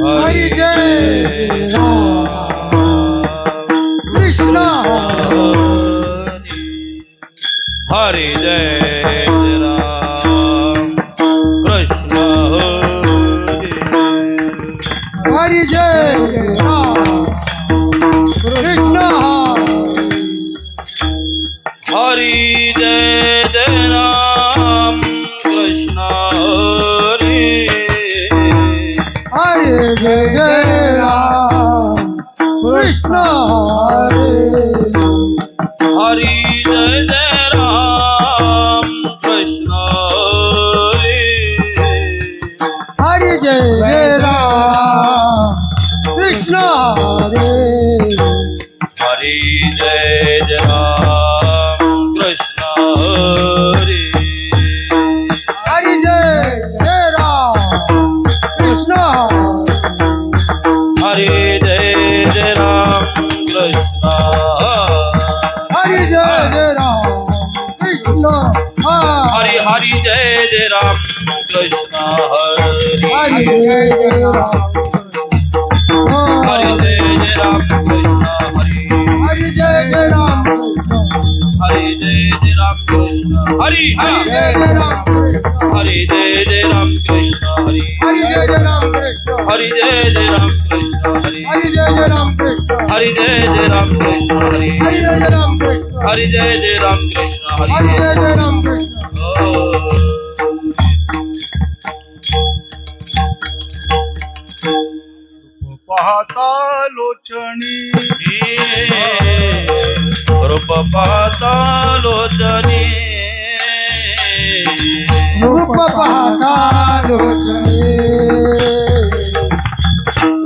हरी जय राम कृष्ण हरी जय राम कृष्ण हरी जय राम कृष्ण हरी जय राम कृष्ण हरे जय राम कृष्ण हरी जय राम कृष्ण हरे जय राम कृष्ण हरी जय राम कृष्ण हरे जय राम कृष्ण हरे जय राम कृष्ण हरे जय राम कृष्ण हरि हरि जय राम कृष्ण हरि हरे जय राम हरि जय राम कृष्ण हरे जय राम हरि जय राम कृष्ण हरि हरे जय राम हरि जय राम कृष्ण हरि हरे जय राम कृष्ण हरि जय राम कृष्ण हरि हरे जय राम कृष्ण हरि जय राम कृष्ण हरि हरे जय राम कृष्ण हरि जय राम कृष्ण हरे हरि जय राम कृष्ण पाहता लोचणी रूप पाहता लोचनी रूप पाहता लोचने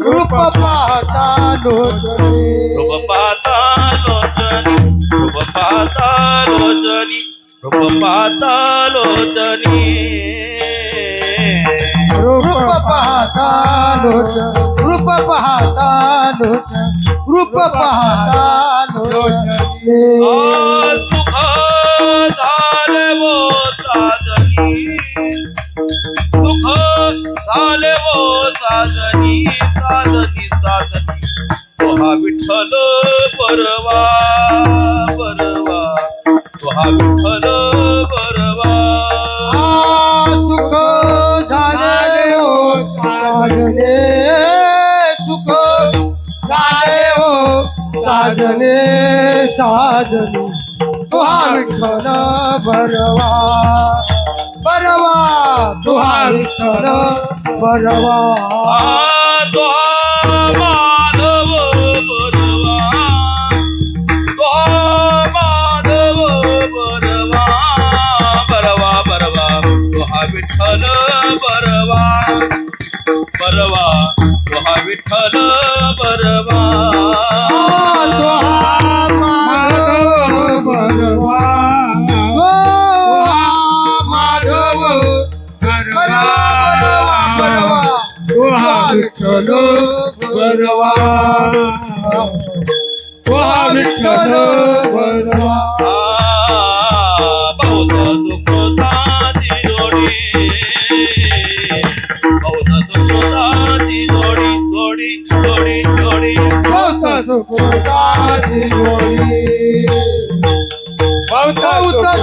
रूप पाहता लोचने रूप पाहता लोचनी रूप पाहता लोचनी रूप पाहता लोचनी रूप पाहता लोचन रूप पाहता लोचन रूप पाहता लोचने सुख झाले वो साजनी सुख झाले वो साजनी साजनी साजनी तुहा विठ्ठल बरवा बरवा तुहा विठ्ठल बरवा सुख झाले हो साजने सुख झाले हो साजने साजने तुहा विठ्ठल बरवा बरवा तुहा विठ्ठल बरवा तुहा माधव बरवा तुहा माधव बरवा बरवा बरवा तुहा विठ्ठल बरवा बरवा तुहा विठ्ठल बरवा तुहा माधव बरवा माधव बरवा बरवा बरवा तुहा विठ्ठल बरवा तुहा विठ्ठल बरवा बहुत सुखदाची जोडी बहुत सुखदाची जोडी जोडी जोडी जोडी बहुत सुकृताची जोडी बहुत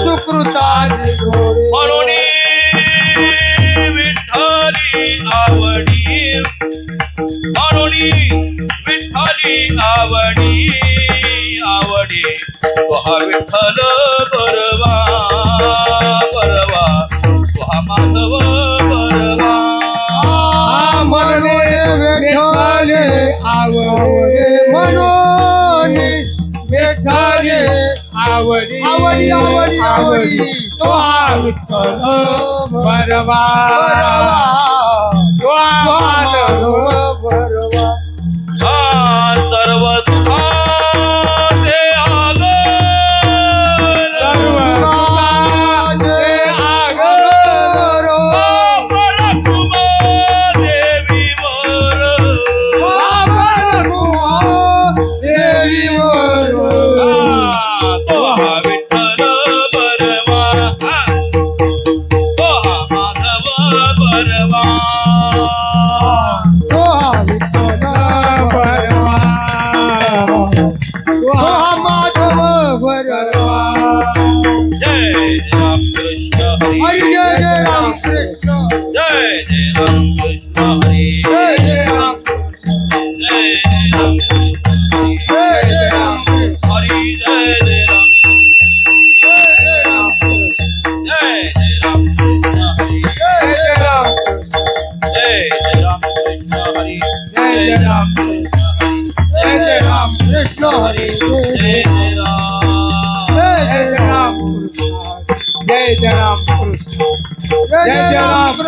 सुकृताची जोडी म्हणून विठ्ठली आवडी म्हणून विठ्ठली आवडी आवडी तुहा विठ्ठल बरवा बरवा तुहा माधव बरवा म्हणून विठ्ठले आवडे म्हणून विठ्ठले आवडी आवडी आवडी आवडी तुहा विठ्ठल बरवा तुहा माधव बरवा सर्व सुखाचे आगर सर्व सुखाचे आगर परकुमा देवीवर देवीवर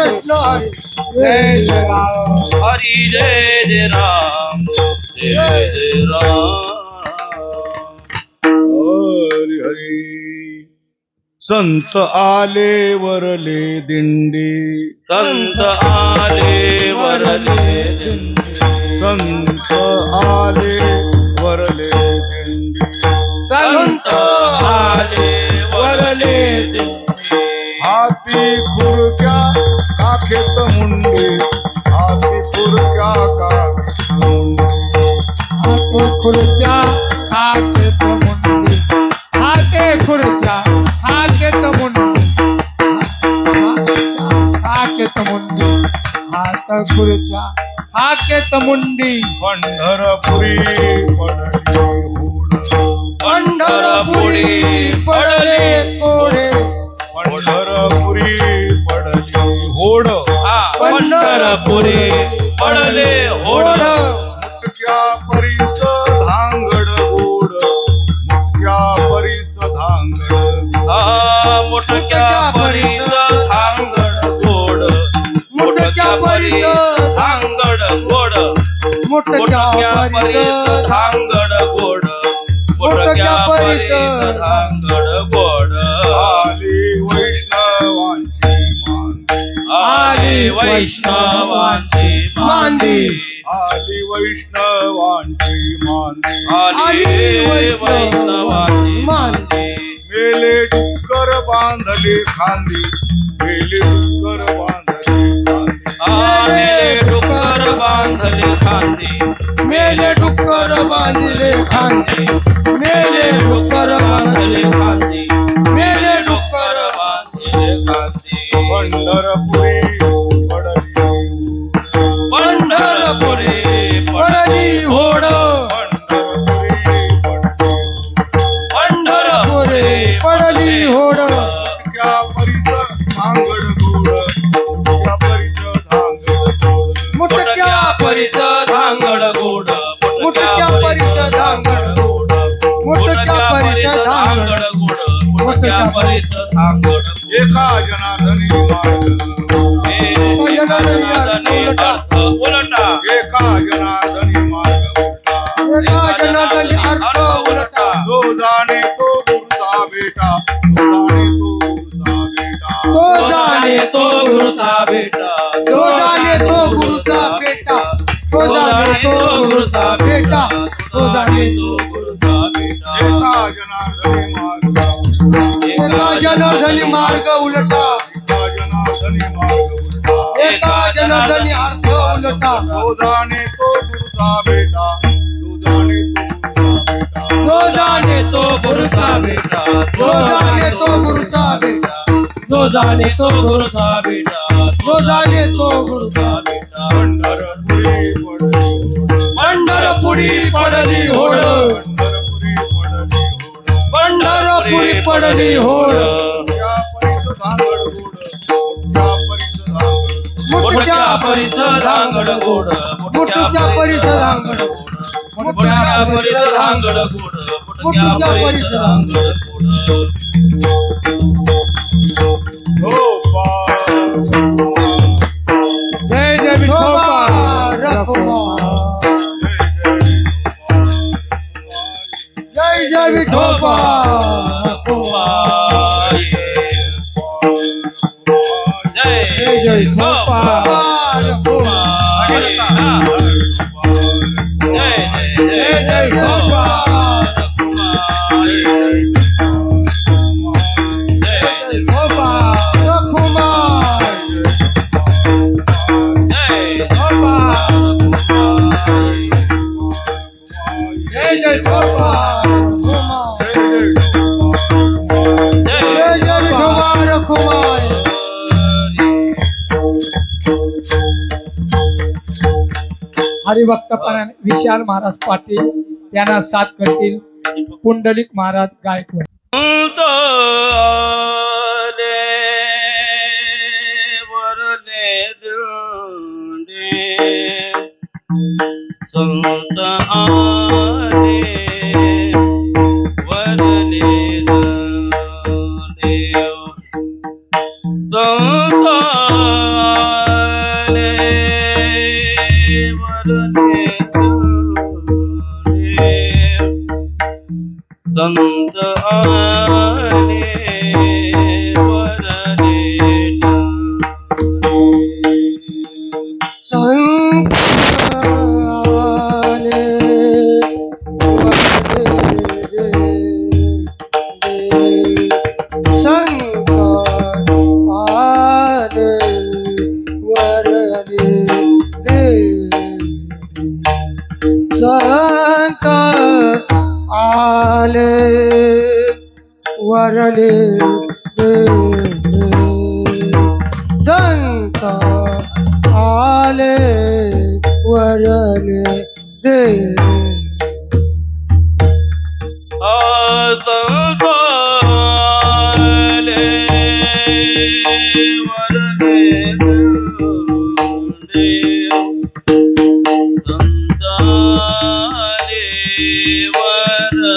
कृष्ण हरी जय जय राम हरी जय जय राम जय जय राम हरी हरी संत आले वरले दिंडी संत आले वरले दिंडी संत आले वरले दिंडी संत आले वरले दिंडी हाती खुरक्या काखेत मुंडी हाती खुरक्या काखेत मुंडी हाते खुर्च्या हातेत मुंडी हाते खुर्च्या हातेत मुंडी हातेत मुंडी हात खुर्च्या हातेत मुंडी पंढरपुरी पडली होड पंढरपुरी पडले कोडे पंढरपुरी पडली होड हा पंढरपुरी पडले होड मुटक्या परिस धांगड गोड मुटक्या परिस धांगड हा मुटक्या परीस धांगड गोड मुटक्या परीस धांगड गोड मुटक्या परीस धांगड गोड मुटक्या परीस धांगड गोड आली वैष्णवांची मांदी आली वैष्णवांची मांदी आली वैष्णवांची मांदी आली वैष्णवांची मांदी मेले डुक्कर बांधले खांदी मेले डुक्कर बांधले खांदी मेले डुक्कर बांधले खांदी मेले डुक्कर बांधले खांदे मेले डुक्कर बांधले खांदी मेले डुक्कर बांधले खांदी पंढरपुरी पडली पंढरपुरी पडली होड पंढरपुरी पंढरपुरी पडली होड मुटक्या परिस धांगड गोड मुटक्या परिस धांगड गोड मुटक्या परिस धांगड गोड मुटक्या परिस धांगड गोड मुटक्या परिस धांगड गोड एका जनार्दनी मार्ग एका जनार्दनी अर्थ उलटा एका जनार्दनी मार्ग उलटा एका जनार्दनी अर्थ उलटा जो जाणे तो गुरुचा बेटा तो जाणे तो गुरुचा बेटा तो जाणे तो गुरुचा बेटा तो जाणे तो गुरुचा बेटा तो जाणे तो गुरुचा बेटा एका जनार्दनी मार्ग एका जनार्दनी मार्ग उलटा एका जनार्दनी मार्ग उलटा एका जनार्दनी अर्थ उलटा जो जाणे तो गुरुचा बेटा तो जाणे तो गुरुचा बेटा तो जाणे तो गुरुचा बेटा तो जाणे तो गुरुचा बेटा तो जाणे तो गुरुचा बेटा पंढरपुरी पडली होड पंढरपुरी पडली होड मुटक्या परिस धांगड गोड मुटक्या परिस धांगड गोड मुटक्या परिस धांगड मुटक्या परिस धांगड गोड मुटक्या परिस धांगड गोड जय जय विठोबा जय जय विठोबा जय जय जय विठोबा जय जय विठोबा विठोबा रखुमाई विठोबा जय जय विठोबा रखुमाई जय जय विठोबा रखुमाई हरिभक्त विशाल महाराज पाटील यांना साथ करतील पुंडलिक महाराज गायकवाड. संत आले वरले देव संत आले वरले संत आले वरले संत आले वरले संत आले वरले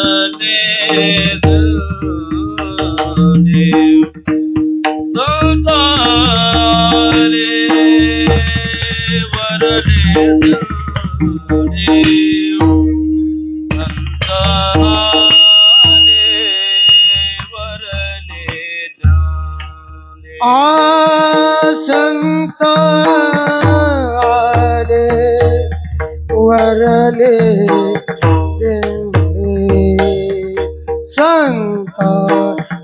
संत आले वरले संत आले वरले संत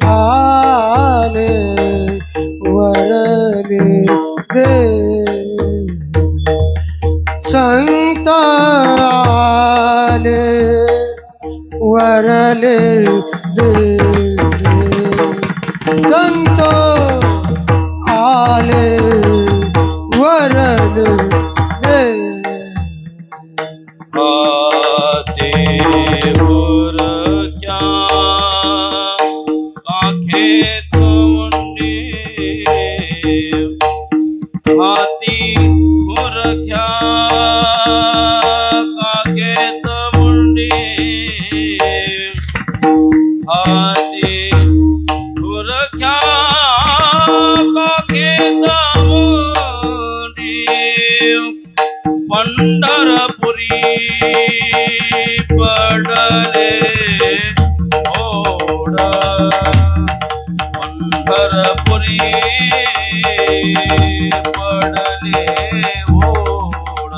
आले वरले संत आले वरले संत आले वरले हाते वर क्या काखेत मुंडी हाती वर क्या काखेत मुंडी हाती वर क्या काखेत मुंडी पंढरपुरी पडले ओढ पंढरपुरी पडले ओढ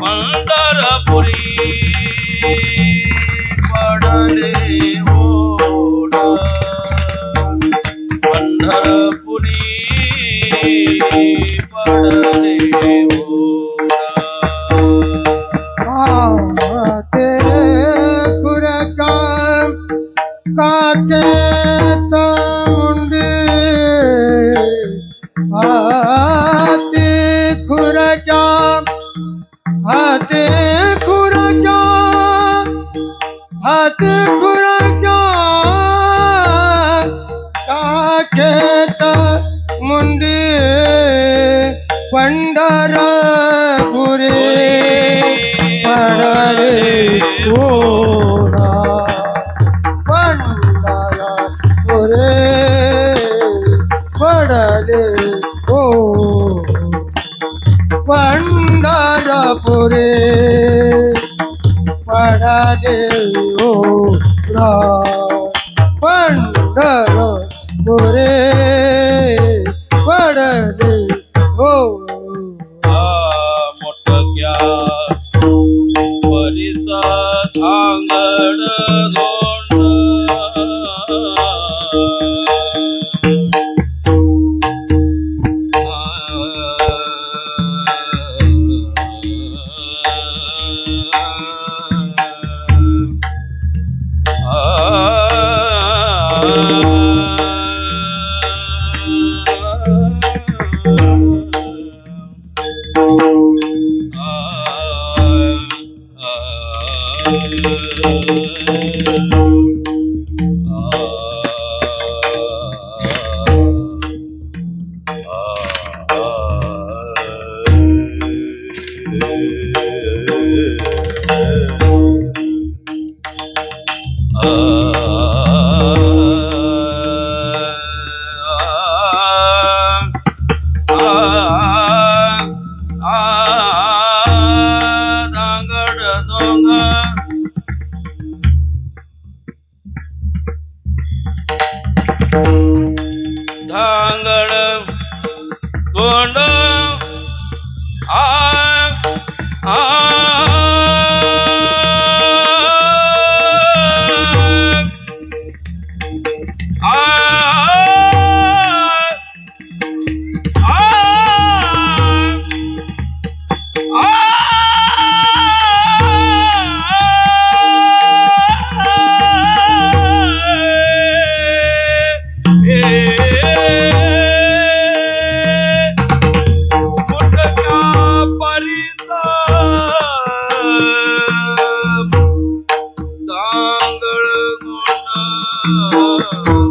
पंढरपुरी पडले ओढ पंढरपुरी पडले हाते खुरका काखेत मुंडी हाते खुरका हाते खुरका हाते खुरका काखेत मुंडी पंढरपुरी पडले ओढा पंढरपुरी पडले ओ पंढरपुरी पडले ओढा पंढरपुरी पडले ओ मोठक्या परीच धांगड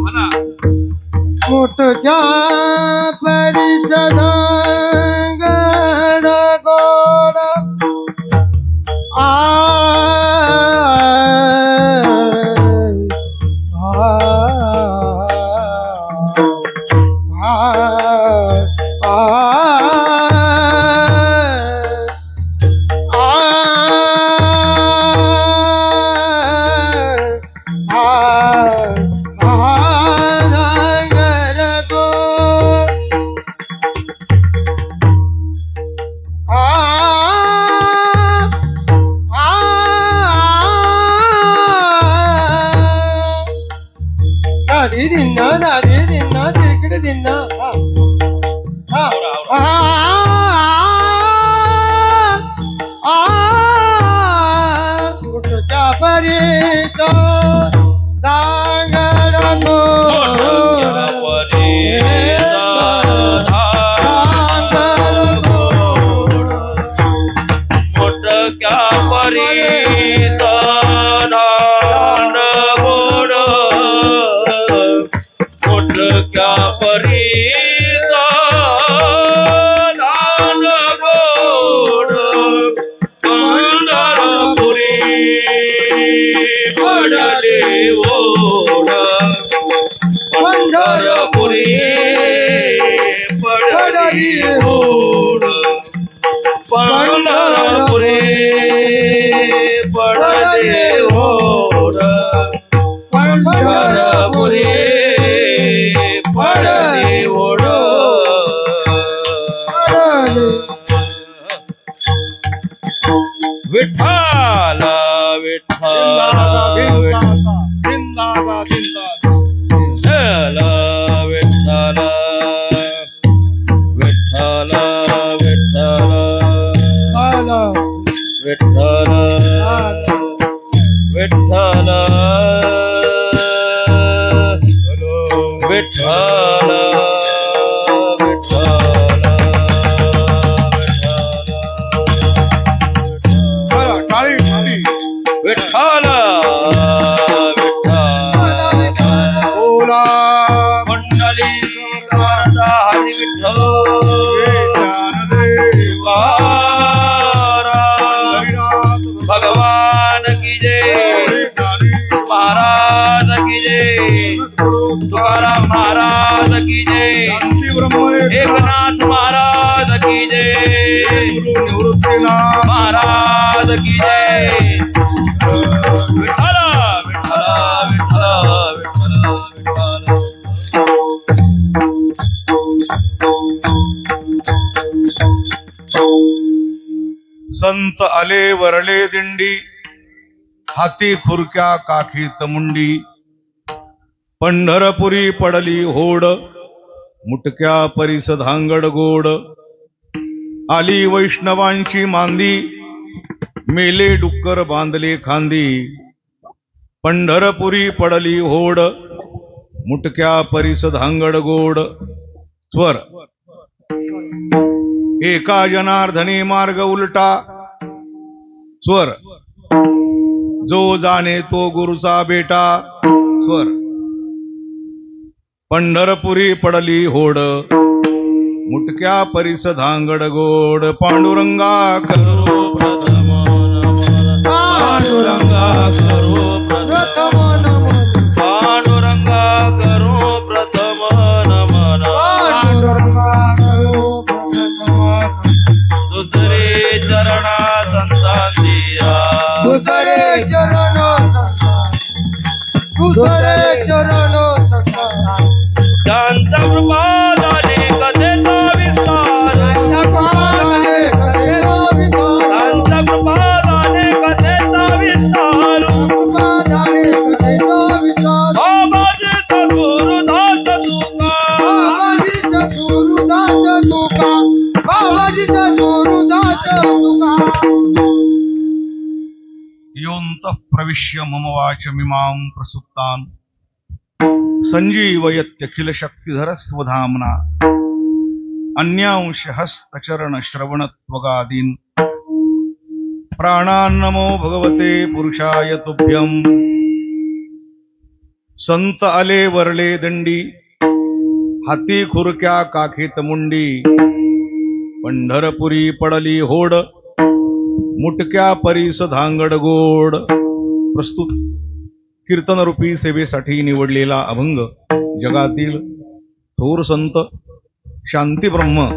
म्हणा मोठच्या परिषदांगण गोड आ दादी दिन्ना तिकडे दिन्ना कुठच्या परीच दांगडनो मोठ्या परीच दांड गोड मोठ्या परीच दांड गोड पंढरपुरी पडले ओढ पंढरपुरी पडली ओढ पंढरपुरी पडले ओढ पंढरपुरी पडले ओढ विठ्ठल विठ्ठल जिंदाबाद जिंदाबाद विठ्ठल विठ्ठल विठ्ठल विठ्ठल विठ्ठल विठ्ठल विठ्ठल चला, टाळी टाळी विठ्ठल विठ्ठल बोला मंडली शारदा हरी विठ्ठल ज्ञानदेव तुकाराम भगवान की जय महाराज की जय तुकाराम महाराज की जय शांती ब्रह्म एकनाथ महाराज की जय निवृत्तीनाथ महाराज की जय विठ्ठल विठ्ठल विठ्ठल विठ्ठल संत आले वरले दिंडी हाती खुरक्या काखीत मुंडी पंढरपुरी पडली होड मुटक्या परिस धांगड गोड आली वैष्णवांची मांदी मेले डुक्कर बांधले खांदी पंढरपुरी पडली होड मुटक्या परिस धांगड गोड स्वर एका जनार्दनी मार्ग उलटा स्वर जो जाणे तो गुरुचा बेटा स्वर पंढरपुरी पडली होड मुटक्या परिस धांगड गोड पांडुरंगा करो प्रथम नमन पांडुरंगा करो प्रथम नमन पांडुरंगा करो प्रथम नमन पांडुरंगा करो प्रथम दुसरे चरणा संतांदिया दुसरे चरण संसार दुसरे चरण संसार शांत कृपादाने कथेचा विस्तार पादाने करेला विचार शांत कृपादाने कथेचा विस्तार पादाने करेला विचार बाबाजीचा गुरुदास तुका बाबाजीचा गुरुदास तुका बाबाजीचा गुरुदास तुका योऽन्तः प्रविश्य मम वाचमिमां प्रसुप्तान् संजीवयत्यखिल शक्तिधर स्वधाम्ना अन्यांश हस्तचरण श्रवणत्वगादीन् प्राणान्नमो भगवते पुरुषाय तुभ्यम् संत आले वरले दंडी, हाती खुरक्या काखेत मुंडी, पंढरपुरी पडली होड, मुटक्या परीस धांगड गोड. प्रस्तुत कीर्तनरूपी सेवेसाठी निवडलेला अभंग जगातील थोर संत शांतीब्रह्म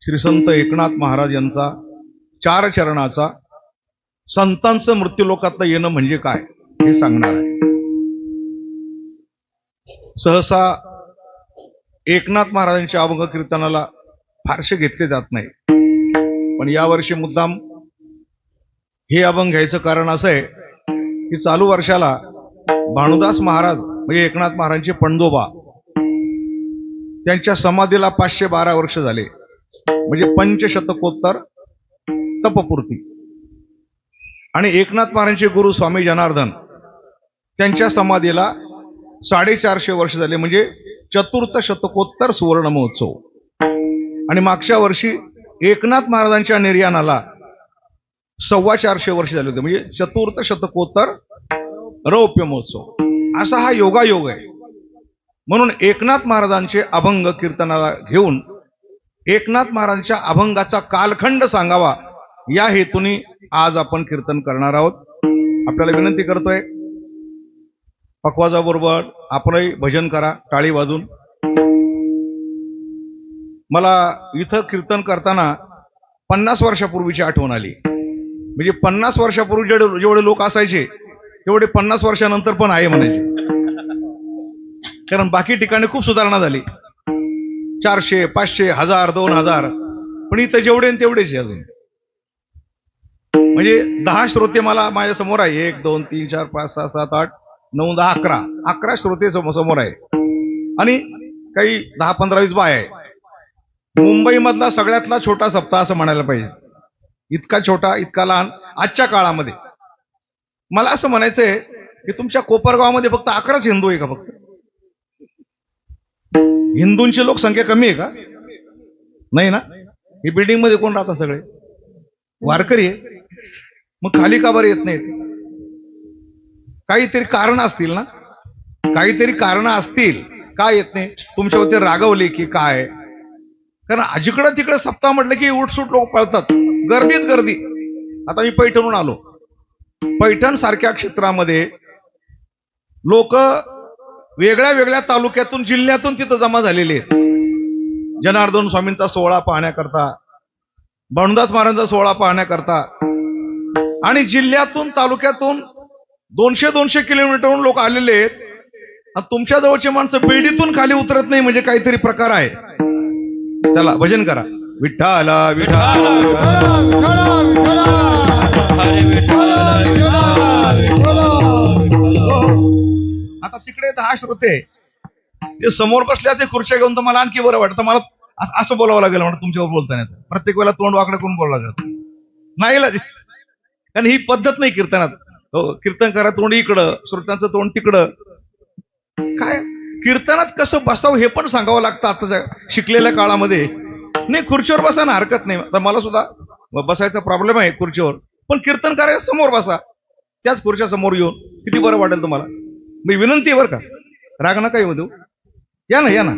श्री संत एकनाथ महाराज यांचा 4 चरणाचा संतांचं मृत्यूलोकात येणं म्हणजे काय हे सांगणार आहे. सहसा एकनाथ महाराजांच्या अभंग कीर्तनाला फारसे घेतले जात नाही, पण यावर्षी मुद्दाम हे अभंग घ्यायचं कारण असं आहे की चालू वर्षाला भानुदास महाराज म्हणजे एकनाथ महाराजांचे पणजोबा त्यांच्या समाधीला 512 वर्ष झाले, म्हणजे पंचशतकोत्तर तपपूर्ती. आणि एकनाथ महाराजांचे गुरु स्वामी जनार्दन त्यांच्या समाधीला 450 वर्ष झाले, म्हणजे चतुर्थ शतकोत्तर सुवर्ण महोत्सव. आणि मागच्या वर्षी एकनाथ महाराजांच्या निर्याणाला 425 वर्ष झाले होते, म्हणजे चतुर्थ शतकोत्तर रौप्य महोत्सव. असा हा योगायोग आहे. म्हणून एकनाथ महाराजांचे अभंग कीर्तनाला घेऊन एकनाथ महाराजांच्या अभंगाचा कालखंड सांगावा या हेतूने आज आपण कीर्तन करणार आहोत. आपल्याला विनंती करतोय, पखवाजाबरोबर आपणही भजन करा टाळी वाजून. मला इथं कीर्तन करताना 50 वर्षापूर्वीची आठवण आली. म्हणजे 50 वर्षापूर्वी जेवढे लोक असायचे तेवढे 50 वर्षानंतर पण आहे म्हणायचे, कारण बाकी ठिकाणी खूप सुधारणा झाली. 400, 500, 1000, 2000, पण इथं जेवढे तेवढेच आहे अजून. म्हणजे 10 श्रोते मला माझ्या समोर आहे. 1, 2, 3, 4, 5, 6, 7, 8, 9, 10, 11 श्रोते समोर आहे. आणि काही 10, 15, 20 बाय आहे. मुंबईमधला सगळ्यातला छोटा सप्ताह असं म्हणायला पाहिजे. इतका छोटा, इतका लहान आजच्या काळामध्ये. मला असं म्हणायचंय की तुमच्या कोपरगावमध्ये फक्त 11च हिंदू आहे का? फक्त हिंदूंची लोकसंख्या कमी आहे का? नाही ना. ही बिल्डिंग मध्ये कोण राहतात? सगळे वारकरी आहे. मग खाली का बरं येत नाहीत? काहीतरी कारण असतील ना, काहीतरी कारण असतील का येत नाही. तुमच्यावरती रागवले की काय? कारण जिकडं तिकडे सप्ताह म्हटलं की उठसूट लोक पळतात, गर्दीच गर्दी. आता मी पैठणहून आलो. पैठण सारख्या क्षेत्रामध्ये लोक वेगळ्या वेगळ्या तालुक्यातून, जिल्ह्यातून तिथं जमा झालेले आहेत. जनार्दन स्वामींचा सोहळा पाहण्याकरता, भानुदास महाराजांचा सोहळा पाहण्याकरता. आणि जिल्ह्यातून, तालुक्यातून 200-200 किलोमीटरहून लोक आलेले आहेत. आणि तुमच्या जवळचे माणसं बेडीतून खाली उतरत नाही, म्हणजे काहीतरी प्रकार आहे. चला भजन करा. विठ्ठला विठ्ठला हरे विठ्ठल. आता तिकडे 10 श्रोते ते समोर बसल्याचे खुर्च्या घेऊन तर मला आणखी बरं वाटतं. मला असं बोलावं लागेल म्हणून तुमच्यावर बोलताना. प्रत्येक वेळेला तोंड वाकडं करून बोलावं लागत नाही, कारण ही पद्धत नाही कीर्तनात. कीर्तन करा तोंड इकडं, श्रोत्यांचं तोंड तिकडं. काय कीर्तनात कसं बसावं हे पण सांगावं लागतं आताच्या शिकलेल्या काळामध्ये. नाही, खुर्चीवर बसायला हरकत नाही. तर मला सुद्धा बसायचा प्रॉब्लेम आहे खुर्चीवर, पण कीर्तन करायला समोर बसा. त्याच खुर्च्या समोर येऊन किती बरं वाटेल तुम्हाला. मी विनंती आहे बरं का, राग नका येऊ देऊ. या ना, या ना,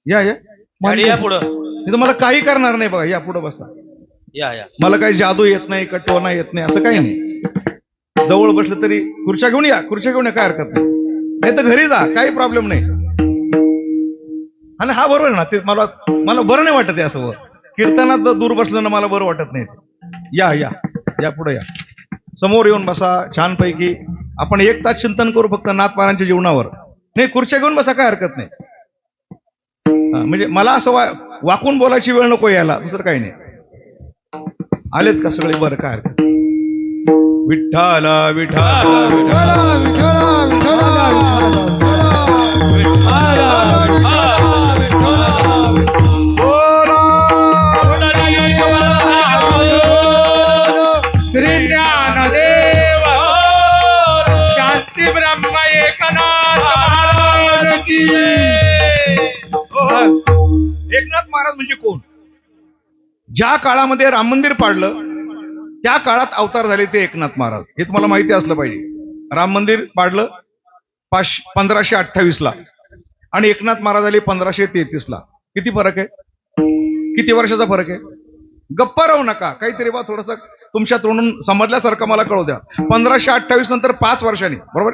या या गाडी या पुढं. मी तुम्हाला काही करणार नाही बघा. या पुढं बसा. या या. मला काही जादू येत नाही, कटवणा येत नाही, असं काही नाही. जवळ बसलं तरी खुर्च्या घेऊन या, खुर्च्या घेऊन या, काय हरकत नाही. नाही तर घरी जा, काही प्रॉब्लेम नाही. आणि हा बरोबर ना, ते मला बरं नाही वाटत आहे असं. कीर्तनात दूर बसलं ना मला बरं वाटत नाही. या या या पुढे या, समोर येऊन बसा छानपैकी. आपण 1 तास चिंतन करू फक्त नाथ महाराजांच्या जीवनावर. नाही, खुर्च्या घेऊन बसा, काय हरकत नाही. म्हणजे मला असं वाकून बोलायची वेळ नको यायला, दुसरं काही नाही. आलेत का सगळे? बरं, काय हरकत. विठ्ठला विठ्ठला विठ्ठला श्री ज्ञानदेव शांती ब्रह्म एकनाथ महाराज की. एकनाथ महाराज म्हणजे कोण? ज्या काळामध्ये राम मंदिर पाडलं त्या काळात अवतार झाले ते एकनाथ महाराज, हे तुम्हाला माहिती असलं पाहिजे. राम मंदिर पाडलं 1528 ला आणि एकनाथ महाराज आले 1533 ला. किती फरक आहे? किती वर्षाचा फरक आहे? गप्पा राहू नका, काहीतरी बा थोडस तुमच्या तोंडून समजल्यासारखं मला कळू द्या. 1528 नंतर 5 वर्षांनी, बरोबर?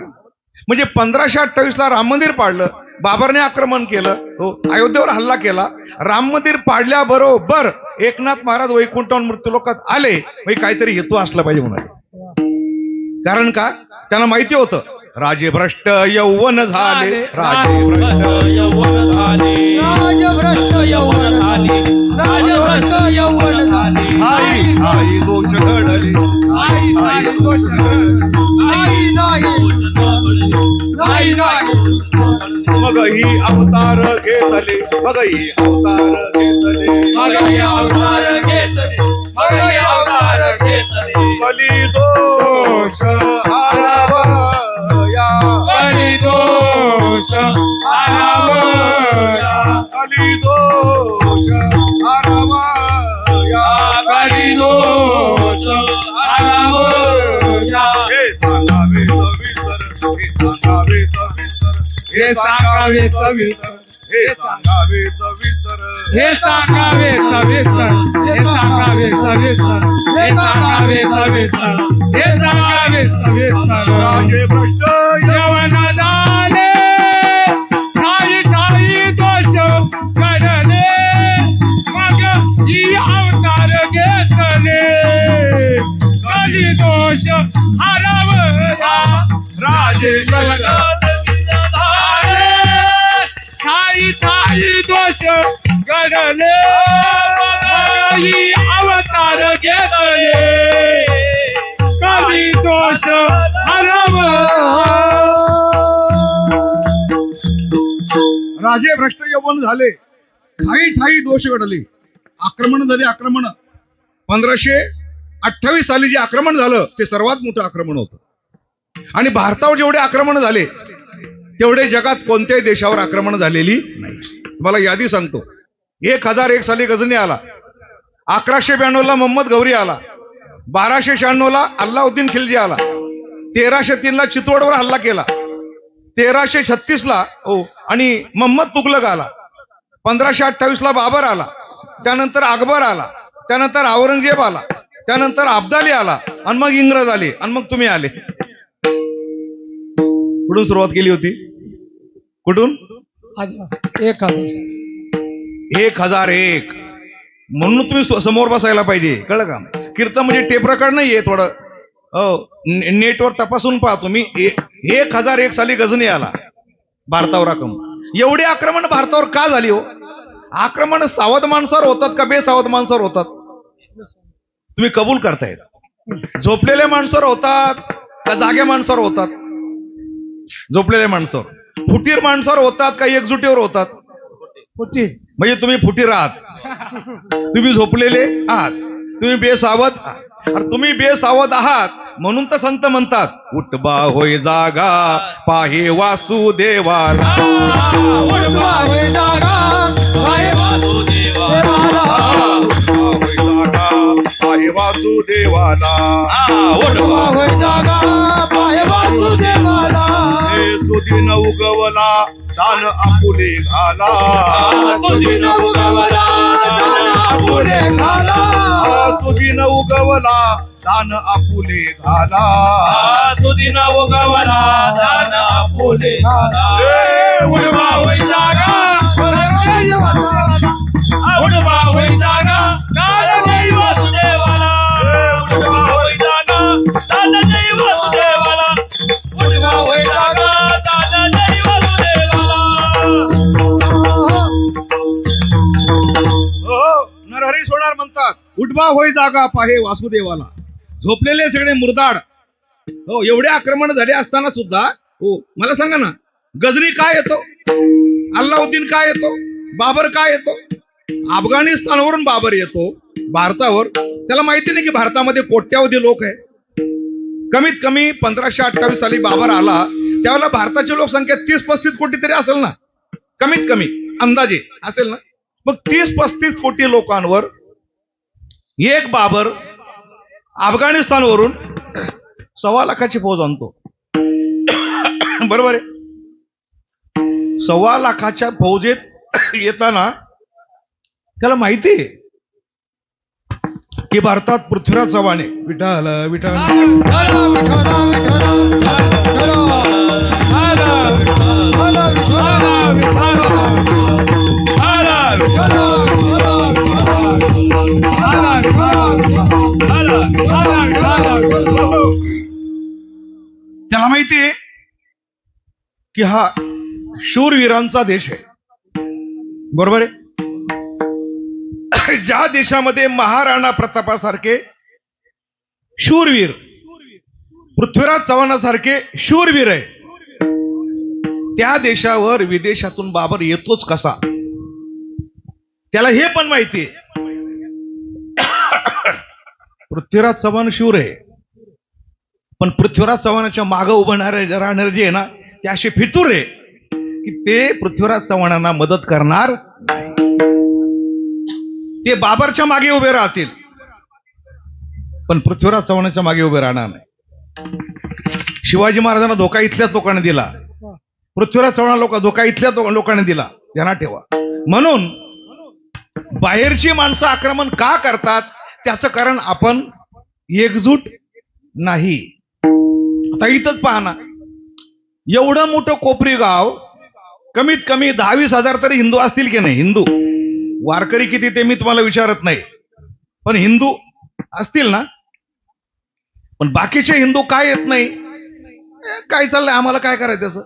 म्हणजे 1528 ला राम मंदिर पाडलं, बाबरने आक्रमण केलं, हो, अयोध्येवर हल्ला केला. राम मंदिर पाडल्याबरोबर एकनाथ महाराज वैकुंठावरून मृत्यूलोकात आले. म्हणजे काहीतरी हेतू असला पाहिजे म्हणून. कारण का? त्यांना माहिती होतं राजे भ्रष्ट यौवन झाले, राजे भ्रष्ट यौवन झाले, राजभ्रष्ट यौवन झाले, राजभ्रष्ट यौवन झाले. आई आई दोष घडले, आई नाही दोष नाही नाही नाही नाही. मग ही अवतार घेतले, मग ही अवतार घेतले, मग हे अवतार घेतले, मग हे अवतार घेतले. बली दोष हरावया, बळी दोष हरावया, बली दोष हरावया. बळी दोष हरावया. हे सांगावे सविस्तर, हे सांगावे सविस्तर, हे हे सांगावे सांगावे सविस्तर, हे सांगावे सविस्तर, हे सांगावे सविस्तर, हे सांगावे सविस्तर, हे सांगावे सविस्तर. राजे भ्रष्ट यवन झाले, ठाई ठाई दोष घडले, मग ही अवतार घेतले, कधी दोष हरवला. राजे जगत झाले, ठाई ठाई दोष घडले, मग ही अवतार घेतले, कधी दोष हरवला. राजे भ्रष्ट यवन झाले, ठाई ठाई दोष घडले, आक्रमण झाले. आक्रमण 1528 साली जे आक्रमण झालं ते सर्वात मोठं आक्रमण होतं. आणि भारतावर जेवढे आक्रमण झाले तेवढे जगात कोणत्याही देशावर आक्रमण झालेली नाही. मला यादी सांगतो. 1001 साली गझनी आला, 1192 ला मोहम्मद गौरी आला, 1296 ला अल्लाउद्दीन खिलजी आला, 1303 ला चित्तोडवर हल्ला केला, 1336 ला आणि मोहम्मद तुगलक आला, 1528 ला बाबर आला, त्यानंतर अकबर आला, त्यानंतर औरंगजेब आला, त्यानंतर अब्दाली आला, आणि मग इंग्रज आले, आणि मग तुम्ही आले. कुठून सुरुवात केली होती? कुठून? 1001. म्हणून तुम्ही समोर बसायला पाहिजे, कळलं का? कीर्तन म्हणजे टेप रेकॉर्ड नाहीये, थोडं नेटवर तपासून पहा तुम्ही. 1001 साली गझनी आला, भारतावर आक्रमण. एवढे आक्रमण भारतावर का झाली हो? आक्रमण सावध माणसावर होतात का बेसावध माणसावर होतात? तुम्ही कबूल करतायत. झोपलेल्या माणसावर होतात का जाग्या माणसावर होतात? झोपलेल्या माणसावर. फुटीर माणसावर होतात का एकजुटीवर होतात? फुटीर. म्हणजे तुम्ही फुटीर आहात, तुम्ही झोपलेले आहात, तुम्ही बेसावध आहात. अरे तुम्ही बेसावध आहात म्हणून तर संत म्हणतात उठबा होय जागा पाहे वासुदेवाला. उठवा होय जागा पाहे वासुदेवाला. पाहे वासुदेवाला. उठवा होय जागा पाहे वासुदेवाला. हे सुदिन उगवला दान आपुले घाला. सुदिन उगवला दान आपुले घाला. सुदिन उगवला दान आपुले घाला. सुदिन उगवला दान आपुले घाला. उठवा होय जागा उठवा होय जागा दान जय वासुदेवाला. उठवा होय जागा दान जय वासुदेवाला. उठवा होय जागा दान जय वासुदेवाला. नरहरी सोनार म्हणतात उठबा होय जागा पाहे वासुदेवाला. झोपलेले सगळे मुरदाड. हो, एवढे आक्रमण झाले असताना सुद्धा हो, मला सांगा ना, गझनी काय येतो? अल्लाउद्दीन काय येतो? बाबर काय येतो? अफगाणिस्तानवरून बाबर येतो भारतावर. त्याला माहिती नाही की भारतामध्ये कोट्यावधी लोक आहे. कमीत कमी 1528 साली बाबर आला त्यावेळेला भारताची लोकसंख्या 30-35 कोटी तरी असेल ना, कमीत कमी अंदाजे असेल ना. मग 30-35 कोटी लोकांवर एक बाबर अफगाणिस्तानवरून 1.25 लाखाची फौज आणतो. बरोबर आहे. 1.25 लाखाच्या फौजेत येताना त्याला माहिती आहे की भारतात पृथ्वीराज चव्हाण विठाल विठाल विठ्ठला, विठ्ठला, विठ्ठला, विठ्ठला. विठ्ठला, विठ्ठला, त्याला माहिती आहे की हा शूरवीरांचा देश आहे, बरोबर आहे. ज्या देशामध्ये महाराणा प्रतापासारखे शूरवीर, पृथ्वीराज चव्हाणासारखे शूरवीर आहे, त्या देशावर विदेशातून बाबर येतोच कसा, त्याला हे पण माहिती आहे. पृथ्वीराज चव्हाण शूर आहे, पण पृथ्वीराज चव्हाणाच्या मागे उभं राहणारे जे आहे ना, ते असे फितूर आहे की ते पृथ्वीराज चव्हाणांना मदत करणार नाही. ते बाबरच्या मागे उभे राहतील, पण पृथ्वीराज चव्हाणाच्या मागे उभे राहणार नाही. शिवाजी महाराजांना धोका इथल्याच लोकांनी दिला, पृथ्वीराज चव्हाण धोका इथल्याच लोकांनी दिला, ध्यानात ठेवा. म्हणून बाहेरची माणसं आक्रमण का करतात त्याचं कारण आपण एकजूट नाही. आता इथंच पहा ना, एवढं मोठं कोपरी गाव, कमीत कमी 10-20 हजार तरी हिंदू असतील की नाही? हिंदू वारकरी किती ते मी तुम्हाला विचारत नाही, पण हिंदू असतील ना. पण बाकीचे हिंदू काय येत नाही, काय चाललंय आम्हाला काय करायचं त्याचं.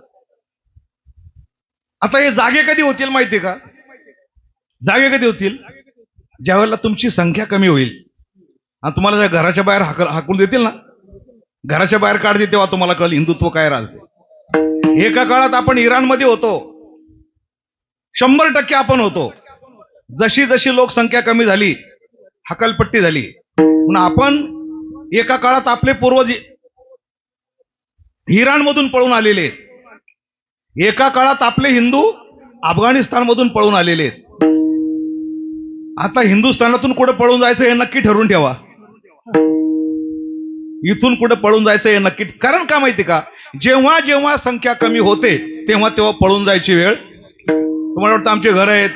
आता हे जागे कधी होतील माहितीये का? जागे कधी होतील? ज्यावेळेला तुमची संख्या कमी होईल आणि तुम्हाला ज्या घराच्या बाहेर हाकून देतील ना, घराच्या बाहेर काढते, तेव्हा तुम्हाला कळेल हिंदुत्व काय राहते. एका काळात आपण इराणमध्ये होतो, 100% आपण होतो. जशी जशी लोकसंख्या कमी झाली, हकालपट्टी झाली, पण आपण एका काळात आपले पूर्वज इराणमधून पळून आलेले आहेत. एका काळात आपले हिंदू अफगाणिस्तानमधून पळून आलेले आहेत. आता हिंदुस्थानातून कुठे पळून जायचं हे नक्की ठरवून ठेवा. इथून कुठे पळून जायचं हे नक्की. कारण का माहिती का, जेव्हा जेव्हा संख्या कमी होते तेव्हा तेव्हा पळून जायची वेळ. तुम्हाला वाटतं आमचे घर आहेत,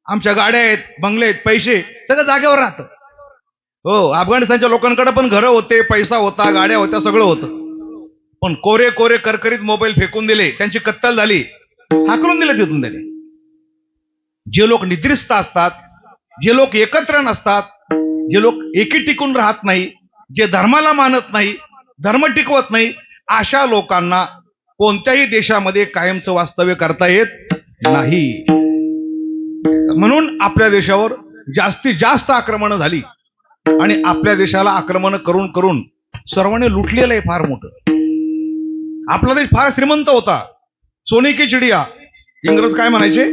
आमच्या गाड्या आहेत, बंगले आहेत, पैसे सगळं जागेवर राहतं. हो, अफगाणिस्तानच्या लोकांकडे पण घरं होते, पैसा होता, गाड्या होत्या, सगळं होतं. पण कोरे कोरे करकरीत मोबाईल फेकून दिले, त्यांची कत्तल झाली, हाकलून दिले तिथून त्याने. जे लोक निद्रिस्त असतात, जे लोक एकत्र नसतात, जे लोक एकी टिकून राहत नाही, जे धर्माला मानत नाही, धर्म टिकवत नाही, अशा लोकांना कोणत्याही देशामध्ये कायमचं वास्तव्य करता येत नाही. म्हणून आपल्या देशावर जास्तीत जास्त आक्रमणं झाली आणि आपल्या देशाला आक्रमण करून करून सर्वांनी लुटलेलं आहे फार मोठं. आपला देश फार श्रीमंत होता, सोने की चिडिया, इंग्रज काय म्हणायचे,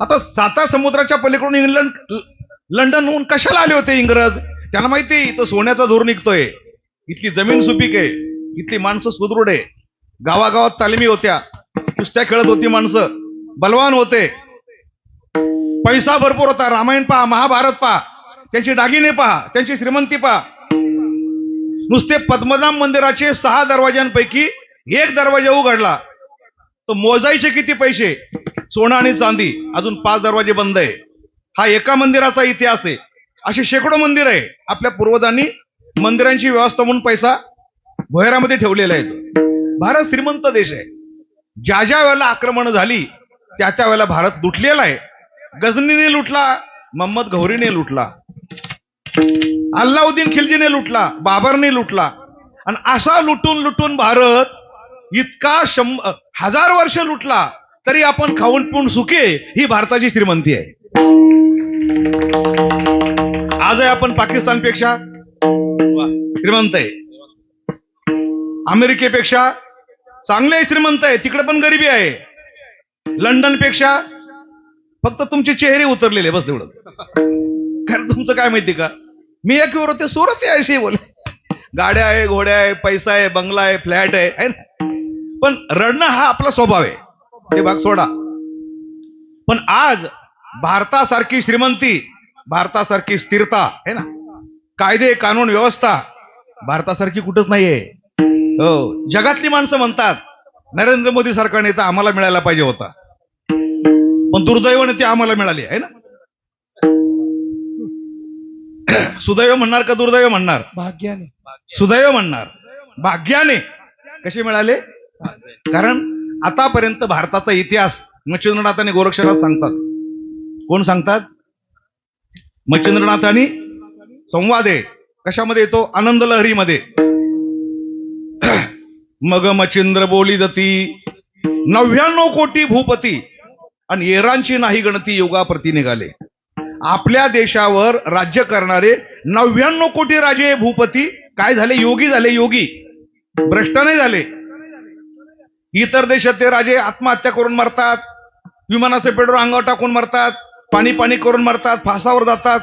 आता 7 समुद्राच्या पलीकडून लंडनहून कशाला आले होते इंग्रज? त्यांना माहिती इथं सोन्याचा धूर निघतोय, इथली जमीन सुपीक आहे, इथली माणसं सुदृढ आहे, गावागावात तालमी होत्या, कुस्त्या खेळत होती माणसं, बलवान होते, पैसा भरपूर होता. रामायण पहा, महाभारत पहा, त्यांची दागिने पहा, त्यांची श्रीमंती पहा. नुसते पद्मनाभ मंदिराचे 6 दरवाज्यांपैकी 1 दरवाजा उघडला तर मोजायचे किती पैसे, सोनं आणि चांदी. अजून 5 दरवाजे बंद आहे. हा एका मंदिराचा इतिहास आहे. असे शेकडो मंदिर आहे. आपल्या पूर्वजांनी मंदिरांची व्यवस्था म्हणून पैसा भोयरामध्ये ठेवलेला आहे. भारत श्रीमंत देश आहे. ज्या ज्या वेळेला आक्रमण झाली त्या त्या वेळेला भारत लुटलेला आहे. गझनीने लुटला, मोहम्मद घौरीने लुटला, अल्लाउद्दीन खिलजीने लुटला, बाबरने लुटला. आणि असा लुटून लुटून भारत इतका 1000 वर्ष लुटला तरी आपण खाऊन पिऊन सुखी आहे. ही भारताची श्रीमंती आहे. आज आहे आपण पाकिस्तानपेक्षा श्रीमंत आहे, अमेरिकेपेक्षा चांगले श्रीमंत आहे, तिकडे पण गरिबी आहे. लंडनपेक्षा फक्त तुमचे चेहरे उतरलेले, बस एवढं. कारण तुमचं काय माहिती का, मी एक होते सुरत आहे अशी बोले, गाड्या आहे, घोड्या आहे, पैसा आहे, बंगला आहे, फ्लॅट आहे ना, पण रडणं हा आपला स्वभाव आहे, ते भाग सोडा. पण आज भारतासारखी श्रीमंती, भारतासारखी स्थिरता आहे ना, कायदे कानून व्यवस्था भारतासारखी कुठंच नाहीये. हो, जगातली माणसं म्हणतात नरेंद्र मोदी सारखा नेता आम्हाला मिळायला पाहिजे होता, पण दुर्दैवाने ते आम्हाला मिळाली आहे ना. सुदैव म्हणणार का दुर्दैव म्हणणार? भाग्याने. सुदैव म्हणणार. भाग्याने. कसे मिळाले? कारण आतापर्यंत भारताचा इतिहास मच्छिंद्रनाथ आणि गोरक्षनाथ सांगतात. कोण सांगतात? मच्छिंद्रनाथ आणि संवाद आहे. कशामध्ये येतो? आनंद लहरीमध्ये. मग मच्छिंद्र बोली दती 99 कोटी भूपती आणि येरांची नाही गणती योगाप्रती निघाले. आपल्या देशावर राज्य करणारे 99 कोटी राजे भूपती काय झाले? योगी झाले. योगी, भ्रष्ट नाही झाले. इतर देशातले राजे आत्महत्या करून मरतात, विमानाचे पेट्रोल अंगावर टाकून मरतात, पाणी पाणी करून मरतात, फासावर जातात,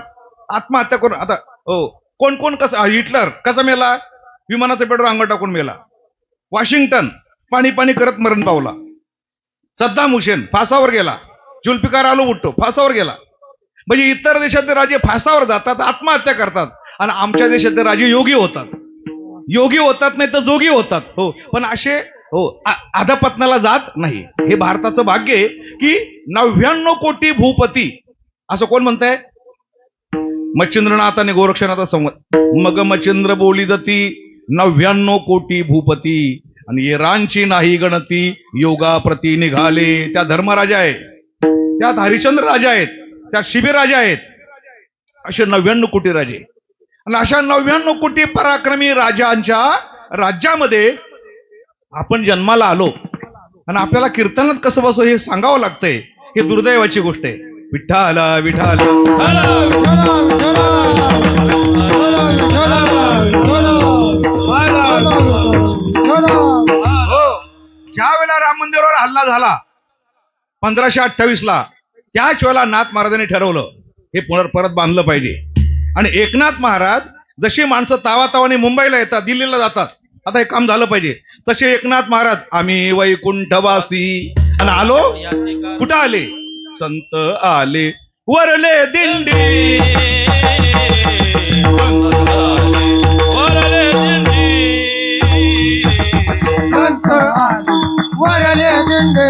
आत्महत्या करून. आता कोण कोण कसं? हिटलर कसा मेला? विमानाचे पेट्रोल अंगावर टाकून मेला. वॉशिंग्टन पाणी पाणी करत मरण पावला. सद्दाम हुसेन फासावर गेला. जुल्फिकार आलो भुट्टो फासावर गेला. म्हणजे इतर देशातले राजे फासावर जातात, आत्महत्या करतात, आणि आमच्या देशातले राजे योगी होतात. योगी होतात नाही तर जोगी होतात. हो, पण असे अधपतनाला जात नाही. हे भारताचं भाग्य आहे की 99 कोटी भूपती. असं कोण म्हणताय? मच्छिंद्रनाथ आणि गोरक्षनाथ संवाद. मग मच्छिंद्र बोली दती 99 कोटी भूपती आणि येरांची नाही गणती योगाप्रती निघाले. त्या धर्मराजा आहेत, त्यात हरिश्चंद्र राजा आहेत, त्यात शिबिर राजा आहेत. असे 99 कोटी राजे. आणि अशा 99 कोटी पराक्रमी राजांच्या राज्यामध्ये आपण जन्माला आलो आणि आपल्याला कीर्तनात कसं बसो हे सांगावं लागतंय. हे दुर्दैवाची गोष्ट आहे. विठ्ठल विठ्ठल ज्या वेळेला राम मंदिरावर हल्ला झाला 1528 ला, त्याच वेळेला नाथ महाराजांनी ठरवलं हे परत बांधलं पाहिजे. आणि एकनाथ महाराज जशी माणसं तावातावाने मुंबईला येतात, दिल्लीला जातात, आता हे काम झालं पाहिजे, तसे एकनाथ महाराज आम्ही वैकुंठवासी आणि आलो. कुठं आले? संत आले वरले दिंडी, वरले दिंडी, संत आले वरले दिंडे,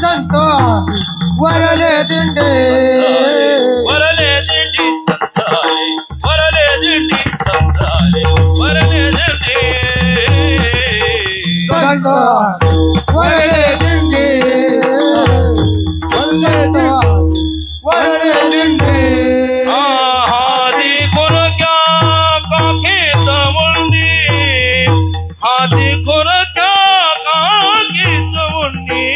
संत आले वरले दिंडे, वरले दिंडी संताले, वरले दिंडी संताले, वरले दिंडी, संत आले वरले दिंडे, वरले दिंडे. हाती कोण क्या काकीत मुंडी, हाती कोण क्या काकीत मुंडी,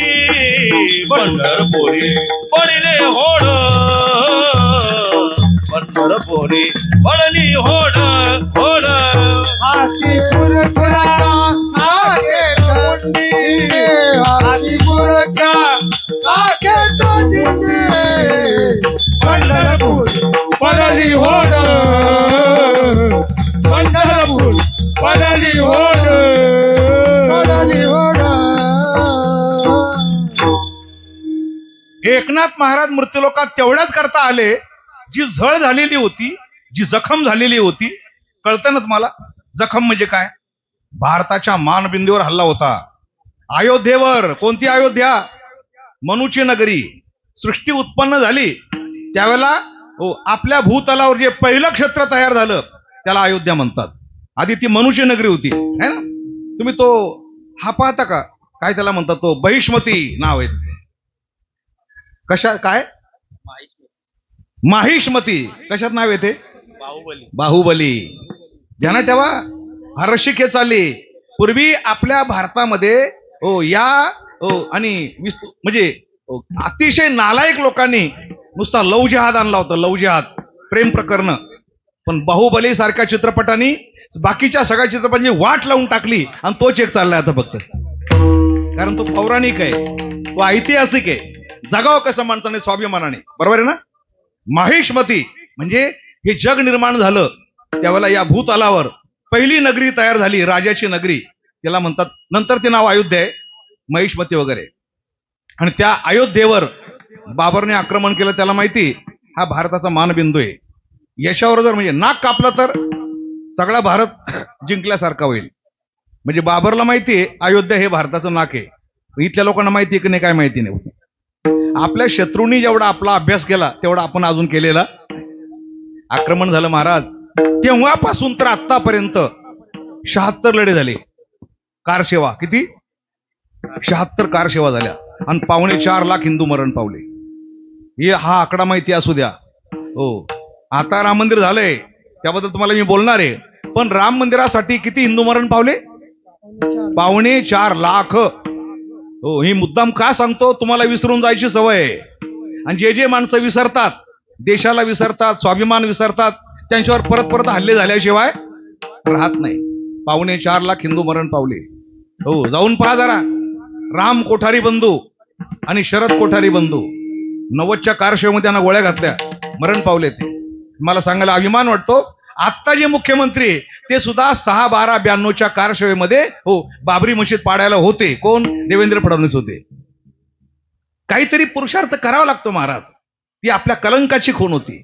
पंढरपुरी पडले होड, पंढरपुरी पडली होड, होड. हाती पुरपुरा काके तोंडी, हाती पुरक्या काके तोंडी, पंढरपूर पडली होड, पंढरपूर पडली होड, पडली होड. एकनाथ महाराज मृत्यूलोकात तेवढ्याच करता आले जी झळ झालेली होती, जी जखम झालेली होती. कळतं ना तुम्हाला जखम म्हणजे काय? भारताच्या मानबिंदूवर हल्ला होता, अयोध्येवर. कोणती अयोध्या? मनुची नगरी. सृष्टी उत्पन्न झाली त्यावेळेला आपल्या भूतलावर जे पहिलं क्षेत्र तयार झालं त्याला अयोध्या म्हणतात. आधी ती मनुची नगरी होती है ना. तुम्ही तो हा पाहता का? काय त्याला म्हणतात? तो बहिष्मती नाव आहे. कशा काय? माहिष्मती. कशात नाव येते? बाहुबली. बाहुबली. ध्यानात ठेवा. हर्षिके चालली. पूर्वी आपल्या भारतामध्ये आणि म्हणजे अतिशय नालायक लोकांनी नुसता लव जिहाद आणला होता. लव जिहाद, प्रेम प्रकरण. पण बाहुबली सारख्या चित्रपटांनी बाकीच्या सगळ्या चित्रपटांची वाट लावून टाकली आणि तोच एक चाललाय आता फक्त. कारण तो पौराणिक आहे, तो ऐतिहासिक आहे. जगाव कसं माणसाने स्वाभिमानाने. बरोबर आहे ना. माहिष्मती म्हणजे हे जग निर्माण झालं त्यावेळेला या भूतलावर पहिली नगरी तयार झाली, राजाची नगरी. त्याला म्हणतात, नंतर ते नाव अयोध्या आहे, महिष्मती वगैरे. आणि त्या अयोध्येवर बाबरने आक्रमण केलं. त्याला माहिती हा भारताचा मानबिंदू आहे. याच्यावर जर म्हणजे नाक कापलं तर सगळा भारत जिंकल्यासारखा होईल. म्हणजे बाबरला माहिती आहे अयोध्या हे भारताचं नाक आहे, इथल्या लोकांना माहिती आहे की नाही काय माहिती नाही. आपल्या शत्रूंनी जेवढा आपला अभ्यास केला तेवढा आपण अजून केलेला. आक्रमण झालं महाराज, तेव्हापासून तर आतापर्यंत 76 लढे झाले. कारसेवा किती? 76 कारसेवा झाल्या आणि 4.25 लाख हिंदू मरण पावले. हा आकडा माहिती असू द्या. हो, आता राम मंदिर झालंय त्याबद्दल तुम्हाला मी बोलणार आहे, पण राम मंदिरासाठी किती हिंदू मरण पावले? 4.25 लाख. हो, ही मुद्दाम का सांगतो? तुम्हाला विसरून जायची सवय आहे. आणि जे जे माणसं विसरतात, देशाला विसरतात, स्वाभिमान विसरतात, त्यांच्यावर परत परत हल्ले झाल्याशिवाय राहत नाही. 4.25 लाख हिंदू मरण पावले. हो, जाऊन पहा जरा. राम कोठारी बंधू आणि शरद कोठारी बंधू 90च्या कारशेमध्ये त्यांना गोळ्या घातल्या, मरण पावले. ते मला सांगायला अभिमान वाटतो. आत्ता जे मुख्यमंत्री ते सुद्धा 6/12/92च्या कारसेवेमध्ये हो बाबरी मशीद पाडायला होते. कोण? देवेंद्र फडणवीस होते. काहीतरी पुरुषार्थ करावा लागतो महाराज. ती आपल्या कलंकाची खूण होती.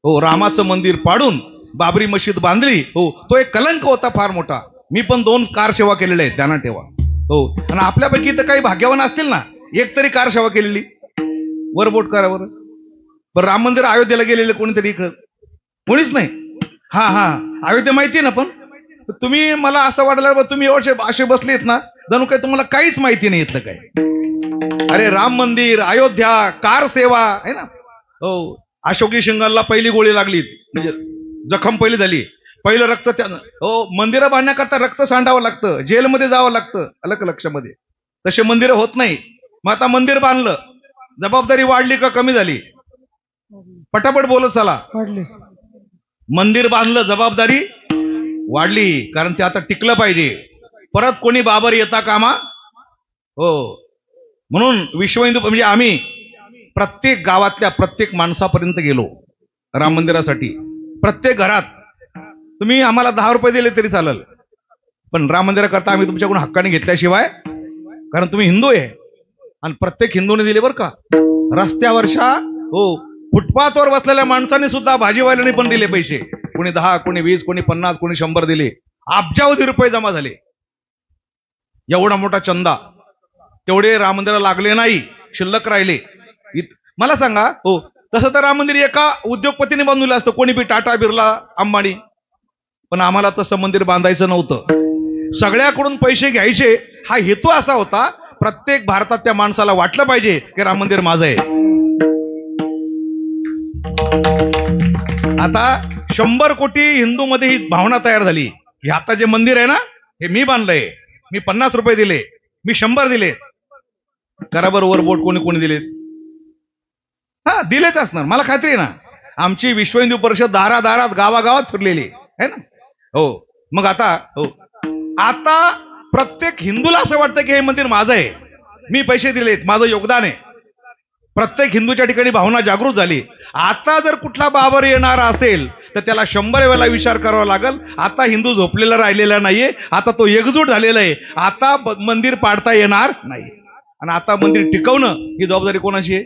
हो, रामाचं मंदिर पाडून बाबरी मशीद बांधली. हो, तो एक कलंक होता फार मोठा. मी पण 2 कारसेवा केलेल्या आहेत, ध्यानात ठेवा. हो, आणि आपल्यापैकी तर काही भाग्यवान असतील ना, एक तरी कारसेवा केलेली. वर बोट करा बरं. बरं, राम मंदिर अयोध्येला गेलेले कोणीतरी इकडं? कोणीच नाही. हा अयोध्या माहिती आहे ना, पण तुम्ही मला असं वाटलं तुम्ही एवढे असे बसलेत ना, जणू काही तुम्हाला काहीच माहिती नाही इथलं काय. अरे राम मंदिर, अयोध्या, कार सेवा आहे ना. हो, अशोकी शिंगाला पहिली गोळी लागली, म्हणजे जखम पहिली झाली, पहिलं रक्त हो, मंदिरं बांधण्याकरता रक्त सांडावं लागतं, जेलमध्ये जावं लागतं, अलग लक्षामध्ये. तसे मंदिरं होत नाही. मग आता मंदिर बांधलं, जबाबदारी वाढली का कमी झाली? पटापट बोलत चला. मंदिर बांधलं, जबाबदारी वाढली, कारण ते आता टिकलं पाहिजे. परत कोणी बाबर येता कामा. हो, म्हणून विश्व हिंदू म्हणजे आम्ही प्रत्येक गावातल्या प्रत्येक माणसापर्यंत गेलो राम मंदिरासाठी. प्रत्येक घरात तुम्ही आम्हाला 10 रुपये दिले तरी चालेल, पण राम मंदिराकरता आम्ही तुमच्याकडून हक्काने घेतल्याशिवाय, कारण तुम्ही हिंदू आहे. आणि प्रत्येक हिंदूने दिले बरं का. रस्त्यावरच्या हो फुटपाथवर बसलेल्या माणसाने सुद्धा, भाजीवाल्याने पण दिले पैसे. कोणी 10, कोणी 20, कोणी 50, कोणी 100 दिले. अब्जावधी रुपये जमा झाले. एवढा मोठा चंदा तेवढे राम मंदिराला लागले नाही, शिल्लक राहिले. मला सांगा, हो तसं तर राम मंदिर एका उद्योगपतीने बांधलेलं असतं, कोणी बी, टाटा, बिर्ला, अंबानी. पण आम्हाला तसं मंदिर बांधायचं नव्हतं. सगळ्याकडून पैसे घ्यायचे हा हेतू असा होता, प्रत्येक भारतात त्या माणसाला वाटलं पाहिजे की राम मंदिर माझं आहे. आता 100 कोटी हिंदू मध्ये ही भावना तयार झाली. हे आता जे मंदिर आहे ना, हे मी बांधलंय, मी 50 रुपये दिले, मी 100 दिले. करा बरं वर बोट, कोणी कोणी दिलेत? हा, दिलेच असणार, मला खात्री आहे ना. आमची विश्व हिंदू परिषद दारादारात, गावागावात फिरलेली आहे ना. हो, मग आता हो, आता प्रत्येक हिंदूला असं वाटतं की हे मंदिर माझं आहे, मी पैसे दिलेत, माझं योगदान आहे. प्रत्येक हिंदूच्या ठिकाणी भावना जागृत झाली. आता जर कुठला बाबर येणार असेल तर त्याला 100 वेळा विचार करावा लागेल. आता हिंदू झोपलेला राहिलेला नाहीये, आता तो एकजूट झालेला आहे. आता मंदिर पाडता येणार नाही, आणि आता मंदिर टिकवणं ही जबाबदारी कोणाची आहे?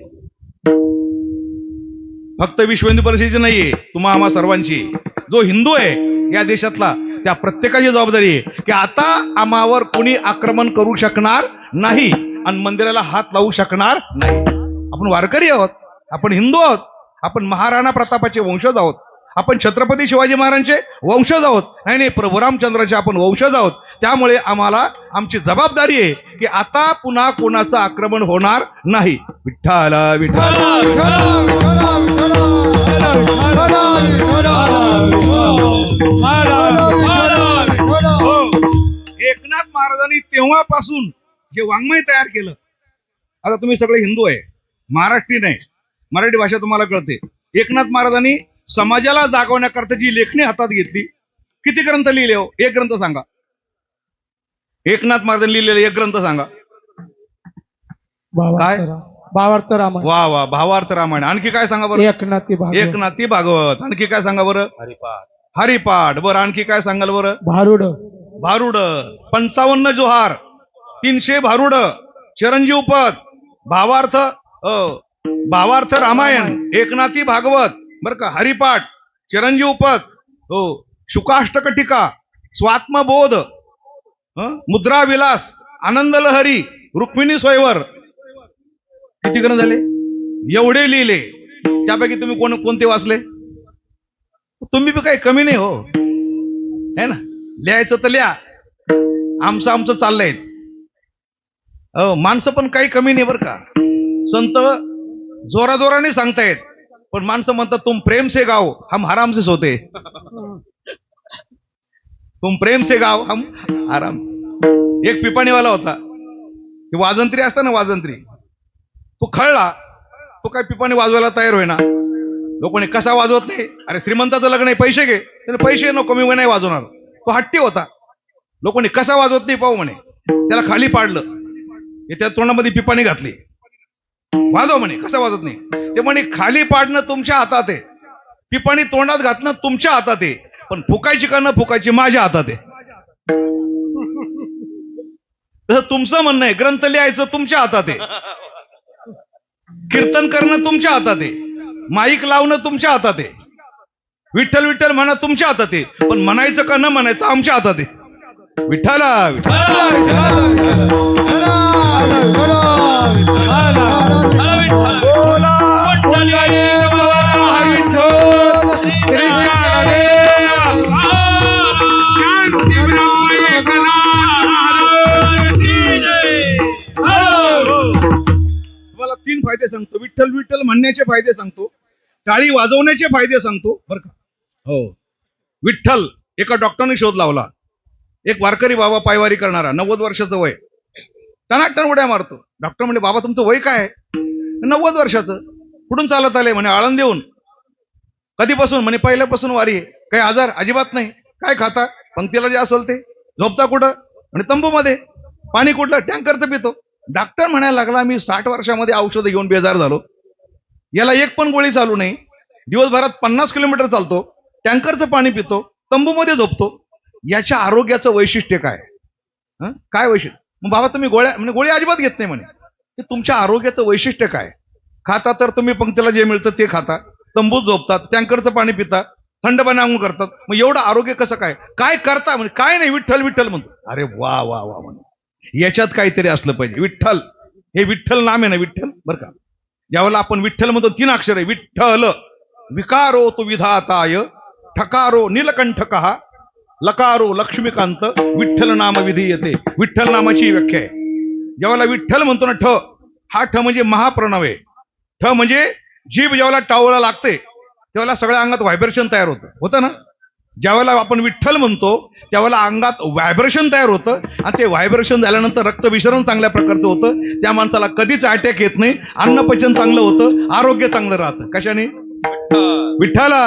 फक्त विश्व हिंदू परिषदेची नाहीये, तुम्हा आम्हा सर्वांची. जो हिंदू आहे या देशातला, त्या प्रत्येकाची जबाबदारी आहे की आता आम्हावर कोणी आक्रमण करू शकणार नाही आणि मंदिराला हात लावू शकणार नाही. आपण वारकरी आहोत, आपण हिंदू आहोत, आपण महाराणा प्रतापाचे वंशज आहोत, आपण छत्रपती शिवाजी महाराजांचे वंशज आहोत. नाही, प्रभू रामचंद्राचे आपण वंशज आहोत. त्यामुळे आम्हाला आमची जबाबदारी आहे की आता पुन्हा कोणाचं आक्रमण होणार नाही. विठ्ठल विठ्ठल. एकनाथ महाराजांनी तेव्हापासून जे वाङ्मय तयार केलं, आता तुम्ही सगळे हिंदू आहे, महाराष्ट्रीयन आहे, मराठी भाषा तुम्हाला कळते. एकनाथ महाराजांनी समाजाला जागवण्याकरता जी लेखणी हातात घेतली, किती ग्रंथ लिहिले हो? एक ग्रंथ सांगा. एकनाथ महाराजांनी लिहिलेले एक ग्रंथ सांगा. काय? भावार्थ रामायण. वा वा, भावार्थ रामायण. आणखी काय सांगा बरं? एकनाथी भागवत. आणखी काय सांगा बरं? हरिपाठ. बरं, आणखी काय सांगाल बरं? भारुड. 55 जोहार, 300 भारुड, चिरंजीव पद, भावार्थ रामायण, एकनाथी भागवत, बर का, हरिपाठ, चिरंजीव पद, हो, शुकाष्टक टीका, स्वात्मबोध, मुद्रा विलास, आनंद लहरी, रुक्मिणी स्वयंवर, किती ग्रंथ झाले? एवढे लिहिले. त्यापैकी तुम्ही कोणते वाचले? तुम्ही बी काही कमी नाही हो, है ना? लिहायचं तर लिहा, आमचं चाललंय. माणसं पण काही कमी नाही बरं का. संत जोराजोराने सांगतायत, पण माणसं म्हणतात तुम प्रेम से गाओ हम हराम से सोते. तुम प्रेम से गाओ हम आराम. एक पिपाणीवाला होता, ते वाजंत्री असता ना, वाजंत्री, तो खळला, तो काय पिपाणी वाजवायला तयार होईना. लोकांनी कसा वाजवत नाही? अरे श्रीमंताचं लग्न आहे, पैसे घे. त्याने पैसे नको, मी नाही वाजवणार. तो हट्टी होता. लोकांनी कसा वाजवत नाही पाहू म्हणे. त्याला खाली पाडलं, त्या तोंडामध्ये पिपाणी घातली, वाजव म्हणे. कसा वाजवत नाही? ते म्हणे खाली पाडणं तुमच्या हातात आहे, पिपाणी तोंडात घातणं तुमच्या हातात आहे, पण फुकायची का न फुकायची माझ्या हातात आहे. तसं तुमचं म्हणणं आहे, ग्रंथ लिहायचं तुमच्या हातात आहे, कीर्तन करणं तुमच्या हातात आहे, माईक लावणं तुमच्या हातात आहे, विठ्ठल विठ्ठल म्हणा तुमच्या हातात आहे, पण म्हणायचं का न म्हणायचं आमच्या हातात आहे. विठ्ठला तुम्हाला 3 फायदे सांगतो. विठ्ठल विठ्ठल म्हणण्याचे फायदे सांगतो, टाळी वाजवण्याचे फायदे सांगतो बरं का. हो, विठ्ठल एका डॉक्टरने शोध लावला. एक वारकरी बाबा, पायवारी करणारा, 90 वर्षाचं वय, टनाटन उड्या मारतो. डॉक्टर म्हणजे बाबा तुमचं वय काय आहे? 90 वर्षाचं. कुठून चालत आले? म्हणे आळंदीहून. कधीपासून? म्हणे पहिल्यापासून वारी आहे. काही आजार अजिबात नाही. काय खाता? पंक्तीला जे असेल ते. झोपता कुठं? म्हणे तंबूमध्ये. पाणी कुठलं? टँकरचं पितो. डॉक्टर म्हणायला लागला मी 60 वर्षामध्ये औषधं घेऊन बेजार झालो, याला एक पण गोळी चालू नाही, दिवसभरात 50 किलोमीटर चालतो, टँकरचं पाणी पितो, तंबूमध्ये झोपतो, याच्या आरोग्याचं वैशिष्ट्य काय? काय वैशिष्ट्य? मग बाबा तुम्ही गोळ्या, म्हणजे गोळी अजिबात घेत नाही म्हणे. ते तुमच्या आरोग्याचं वैशिष्ट्य काय? खाता तर तुम्ही पंक्तीला जे मिळतं ते खाता, तंबूत झोपतात, टँकरचं पाणी पितात, थंड पाणी अंघोळ करतात, मग एवढं आरोग्य कसं काय? काय करता? म्हणजे काय नाही, विठ्ठल विठ्ठल म्हणतो. अरे वा वा वा म्हणे, याच्यात काहीतरी असलं पाहिजे. विठ्ठल हे विठ्ठल नाम आहे ना, विठ्ठल बरं का. ज्यावेळेला आपण विठ्ठल म्हणतो 3 अक्षर आहे. विठ्ठल, विकारो तो विधाताय, ठकारो नीलकंठकः, लकारो लक्ष्मीकांत, विठ्ठल नाम विधीयते. विठ्ठल नामाची व्याख्या आहे. ज्यावेळेला विठ्ठल म्हणतो ना, ठ, हा ठ म्हणजे महाप्रणव आहे. ठ म्हणजे जीभ ज्यावेळेला टाळूला लागते त्यावेळेला सगळ्या अंगात व्हायब्रेशन तयार होतं ना. ज्यावेळेला आपण विठ्ठल म्हणतो त्यावेळेला अंगात व्हायब्रेशन तयार होतं, आणि ते व्हायब्रेशन झाल्यानंतर रक्तविसरण चांगल्या प्रकारचं होतं. त्या माणसाला कधीच अटॅक येत नाही, अन्नपचन चांगलं होतं, आरोग्य चांगलं राहतं. कशाने? विठ्ठला.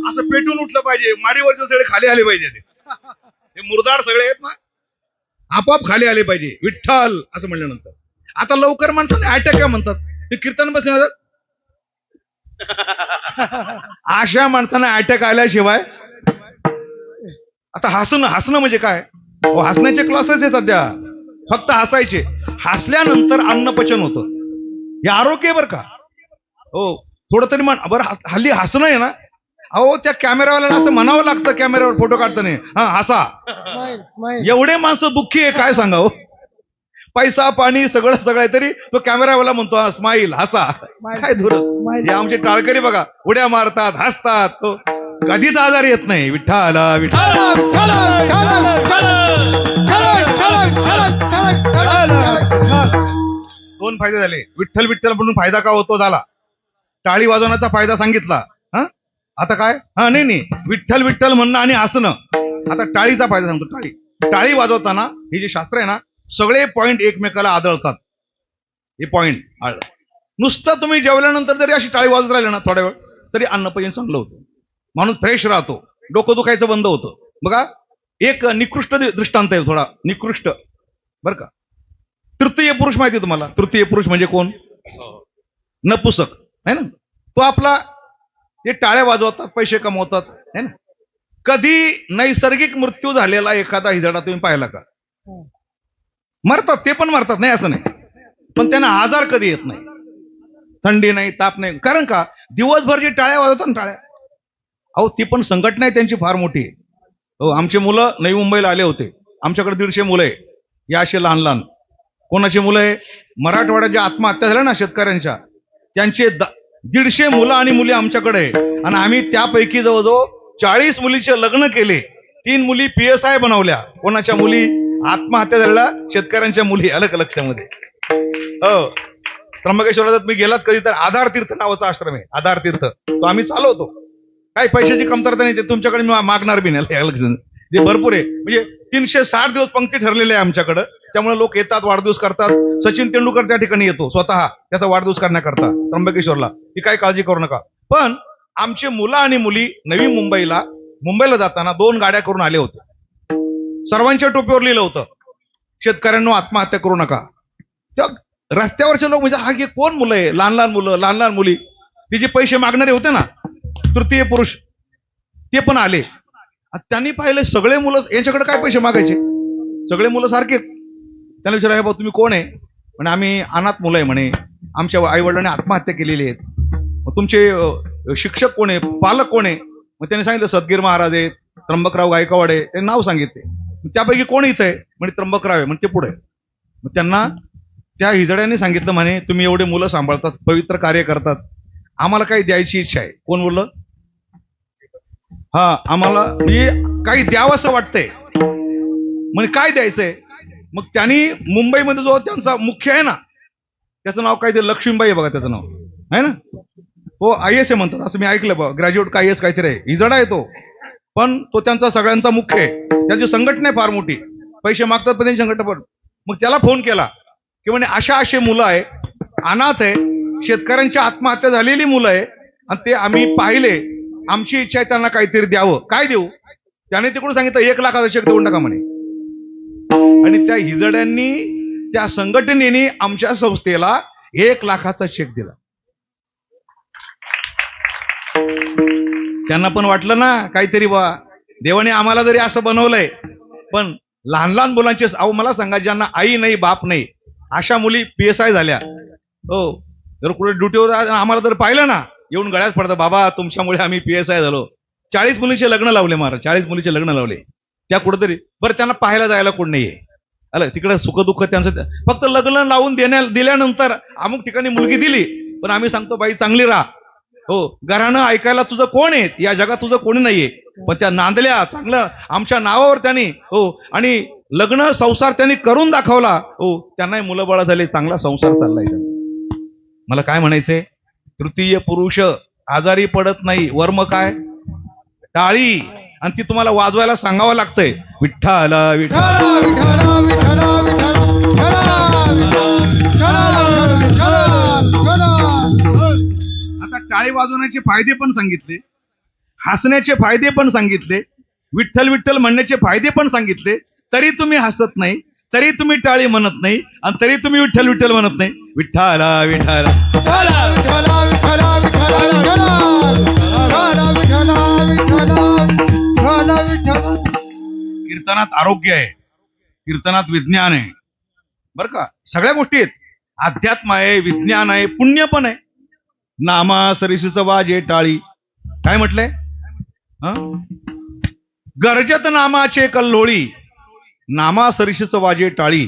असं पेटून उठलं पाहिजे, माडीवरचे सगळे खाली आले पाहिजे. ते मुरदाड सगळे आहेत ना, आपोआप खाली आले पाहिजे. विठ्ठल असं म्हणल्यानंतर. आता लवकर माणसाने अटॅक काय म्हणतात, ते कीर्तन बसले, अशा माणसांना अटॅक आल्याशिवाय. आता हसणं म्हणजे काय? हसण्याचे क्लासेस आहे सध्या, फक्त हसायचे. हसल्यानंतर अन्नपचन होतं, हे आरोग्य बरं का. हो, थोडं तरी बरं. हल्ली हसणं आहे ना, अहो त्या कॅमेरावाल्याला असं म्हणावं लागतं कॅमेऱ्यावर फोटो काढताना, हा हसा. एवढे माणसं दुःखी आहे, काय सांगावं. पैसा पाणी सगळं आहे, तरी तो कॅमेरावाला म्हणतो हा स्माईल, हसा. काय धुरस. हे आमचे टाळकरी बघा, उड्या मारतात, हसतात, तो कधीच आजार येत नाही. विठ्ठला विठ्ठला. 2 फायदे झाले. विठ्ठल विठ्ठल म्हणून फायदा का होतो झाला. टाळी वाजवण्याचा फायदा सांगितला. आता काय? नाही, विठ्ठल विठ्ठल म्हणणं आणि हसणं. आता टाळीचा फायदा सांगतो. टाळी वाजवताना हे जे शास्त्र आहे ना, सगळे पॉइंट एकमेकाला आदळतात. हे पॉइंट आढळ. नुसतं तुम्ही जेवल्यानंतर जरी अशी टाळी वाजत राहिली ना थोड्या वेळ, तरी अन्नपचन चांगलं होतं, माणूस फ्रेश राहतो, डोकं दुखायचं बंद होतं. बघा, एक निकृष्ट दृष्टांत आहे, थोडा निकृष्ट बरं का. तृतीय पुरुष माहिती आहे तुम्हाला? तृतीय पुरुष म्हणजे कोण? नपुसक आहे ना. तो आपला, ते टाळ्या वाजवतात, पैसे कमवतात, है ना? कधी नैसर्गिक मृत्यू झालेला एखादा हिजडा तुम्ही पाहिला का? मरतात, ते पण मरतात, नाही असं नाही, पण त्यांना आजार कधी येत नाही, थंडी नाही, ताप नाही. कारण का? दिवसभर जे टाळ्या वाजवतात ना, टाळ्या, अहो ती पण संघटना आहे त्यांची फार मोठी. हो, आमचे मुलं नवी मुंबईला आले होते, आमच्याकडे 150 मुलं आहे, या असे लहान लहान. कोणाची मुलं आहे? मराठवाड्यात ज्या आत्महत्या झाल्या ना शेतकऱ्यांच्या, त्यांचे 150 मुलं आणि मुली आमच्याकडे आहे. आणि आम्ही त्यापैकी जवळजवळ 40 मुलीचे लग्न केले, 3 मुली PSI बनवल्या. कोणाच्या मुली? आत्महत्या झालेल्या शेतकऱ्यांच्या मुली. आलं का लक्षामध्ये? हो, त्र्यंबकेश्वरात मी गेलात कधी तर आधार तीर्थ नावाचा आश्रम आहे, आधार तीर्थ, तो आम्ही चालवतो. काही पैशाची कमतरता नाही, ते तुमच्याकडे मी मागणार बी नाही. जे भरपूर आहे, म्हणजे 360 दिवस पंक्ती ठरलेले आहे आमच्याकडं. त्यामुळे लोक येतात, वाढदिवस करतात. सचिन तेंडुलकर त्या ठिकाणी येतो स्वतः त्याचा वाढदिवस करण्याकरता त्र्यंबकेश्वरला. ती काही काळजी करू नका. पण आमचे मुलं आणि मुली नवी मुंबईला जाताना 2 गाड्या करून आले होते. सर्वांच्या टोपीवर लिहिलं होतं, शेतकऱ्यांनो आत्महत्या करू नका. त्या रस्त्यावरचे लोक म्हणजे हा की कोण मुलं आहे? लहान लहान मुलं, लहान लहान मुली, ते जे पैसे मागणारे होते ना, तृतीय पुरुष, ते पण आले. त्यांनी पाहिले सगळे मुलं यांच्याकडे काय पैसे मागायचे, सगळे मुलं सारखेच. त्यांना विचारायला, बाबा तुम्ही कोण आहे? म्हणे आम्ही अनाथ मुलं आहे म्हणे, आमच्या आई वडिलांनी आत्महत्या केलेली आहेत. मग तुमचे शिक्षक कोण आहे, पालक कोण आहे? मग त्यांनी सांगितलं सदगीर महाराज आहेत, त्र्यंबकराव गायकवाड आहे, ते नाव सांगितले. त्यापैकी कोण इथं आहे? म्हणजे त्र्यंबकराव आहे. म्हणजे ते पुढे. मग त्यांना त्या हिजड्यांनी सांगितलं, म्हणे तुम्ही एवढे मुलं सांभाळतात, पवित्र कार्य करतात, आम्हाला काही द्यायची इच्छा आहे. कोण बोललं? हा, आम्हाला म्हणजे काही द्यावं असं वाटतंय. म्हणजे काय द्यायचंय? मग त्यांनी मुंबईमध्ये जो त्यांचा मुख्य आहे ना, त्याचं नाव काय ते लक्ष्मीबाई आहे बघा, त्याचं नाव आहे ना, तो IAS म्हणतात असं मी ऐकलं बघा, ग्रॅज्युएट का IAS काहीतरी आहे, हिजडा आहे तो, पण तो त्यांचा सगळ्यांचा मुख्य आहे. त्याची संघटना आहे फार मोठी, पैसे मागतात पण त्यांची संघटना पण. मग त्याला फोन केला की म्हणे असे मुलं आहे, अनाथ आहे, शेतकऱ्यांची आत्महत्या झालेली मुलं आहे, आणि ते आम्ही पाहिले, आमची इच्छा आहे त्यांना काहीतरी द्यावं. काय देऊ? त्याने तिकडून सांगितलं 1 लाखाचा चेक देऊन टाका म्हणे. आणि त्या हिजड्यांनी, त्या संघटनेने आमच्या संस्थेला 1 लाखाचा चेक दिला. त्यांना पण वाटलं ना काहीतरी बा, देवाने आम्हाला जरी असं बनवलंय, पण लहान लहान मुलांचे, अहो मला सांगा, ज्यांना आई नाही बाप नाही, अशा मुली PSI झाल्या. हो, जर कुठे ड्युटीवर आम्हाला जर पाहिलं ना, येऊन गळ्यात पडतं, बाबा तुमच्यामुळे आम्ही PSI झालो. 40 मुलीचे लग्न लावले महाराज, 40 मुलीचे लग्न लावले. त्या कुठेतरी, बरं त्यांना पाहायला जायला कोण नाहीये, आलं तिकडे सुखदुःख त्यांचं. फक्त लग्न लावून दिल्यानंतर अमुक ठिकाणी मुलगी दिली, पण आम्ही सांगतो बाई चांगली राहा. हो, घरानं ऐकायला तुझं कोण आहे, या जगात तुझं कोणी नाहीये, पण त्या नांदल्या चांगलं आमच्या नावावर त्यांनी. हो, आणि लग्न संसार त्यांनी करून दाखवला. हो, त्यांनाही मुलं बाळ झाले, चांगला संसार चाललाय त्यांचा. मला काय म्हणायचंय, तृतीय पुरुष आजारी पडत नाही, वर्म काय? टाळी. आणि ती तुम्हाला वाजवायला सांगावं लागतंय, विठ्ठल विठ्ठल. आता टाळी वाजवण्याचे फायदे पण सांगितले, हसण्याचे फायदे पण सांगितले, विठ्ठल विठ्ठल म्हणण्याचे फायदे पण सांगितले. तरी तुम्ही हसत नाही, तरी तुम्ही टाळी म्हणत नाही, आणि तरी तुम्ही विठ्ठल विठ्ठल म्हणत नाही. विठ्ठल विठ्ठल. कीर्तनात आरोग्य आहे, कीर्तनात विज्ञान आहे, बरं का, सगळ्या गोष्टी आहेत. अध्यात्म आहे, विज्ञान आहे, पुण्य पण आहे. नामा सरिसीचं वाजे टाळी. काय म्हटलंय? गरजत नामाचे कल्लोळी, नामा सरिसीचं वाजे टाळी,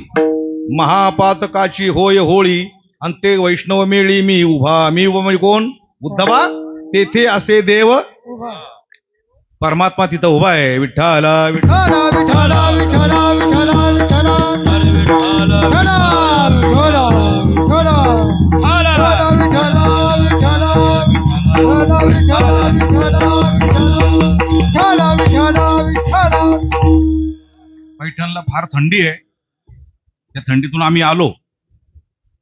महापातकाची होय होळी, आणि ते वैष्णव मेळी मी उभा. मी उभा कोण? उद्धवा. तेथे असे देव, परमात्मा तिथं उभा आहे. विठ्ठल विठ्ठल विठ्ठल विठ्ठल विठ्ठल पैठणला फार थंडी आहे. त्या थंडीतून आम्ही आलो.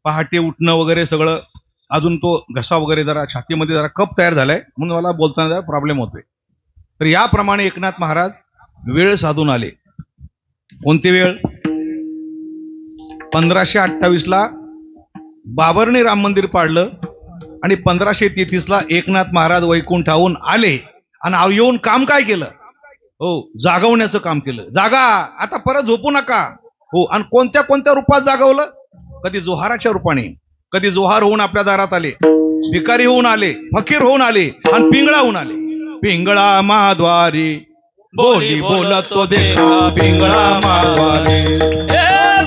पहाटे उठणं वगैरे सगळं, अजून तो घसा वगैरे जरा छातीमध्ये जरा कप तयार झालाय, म्हणून मला बोलताना जरा प्रॉब्लेम होतोय. तर याप्रमाणे एकनाथ महाराज वेळ साधून आले. कोणती वेळ? 1528ला बाबरने राम मंदिर पाडलं, आणि 1533ला एकनाथ महाराज वैकुंठाहून आले, आणि येऊन काम काय केलं? हो, जागवण्याचं काम केलं. जागा, आता परत झोपू नका. हो, आणि कोणत्या कोणत्या रूपात जागवलं? कधी जोहाराच्या रूपाने, कधी जोहार होऊन आपल्या दारात आले, भिकारी होऊन आले, फकीर होऊन आले, आणि पिंगळा होऊन आले. पिंगळा महाद्वारी बोली बोलत तो देखा, पिंगळा महाद्वारी.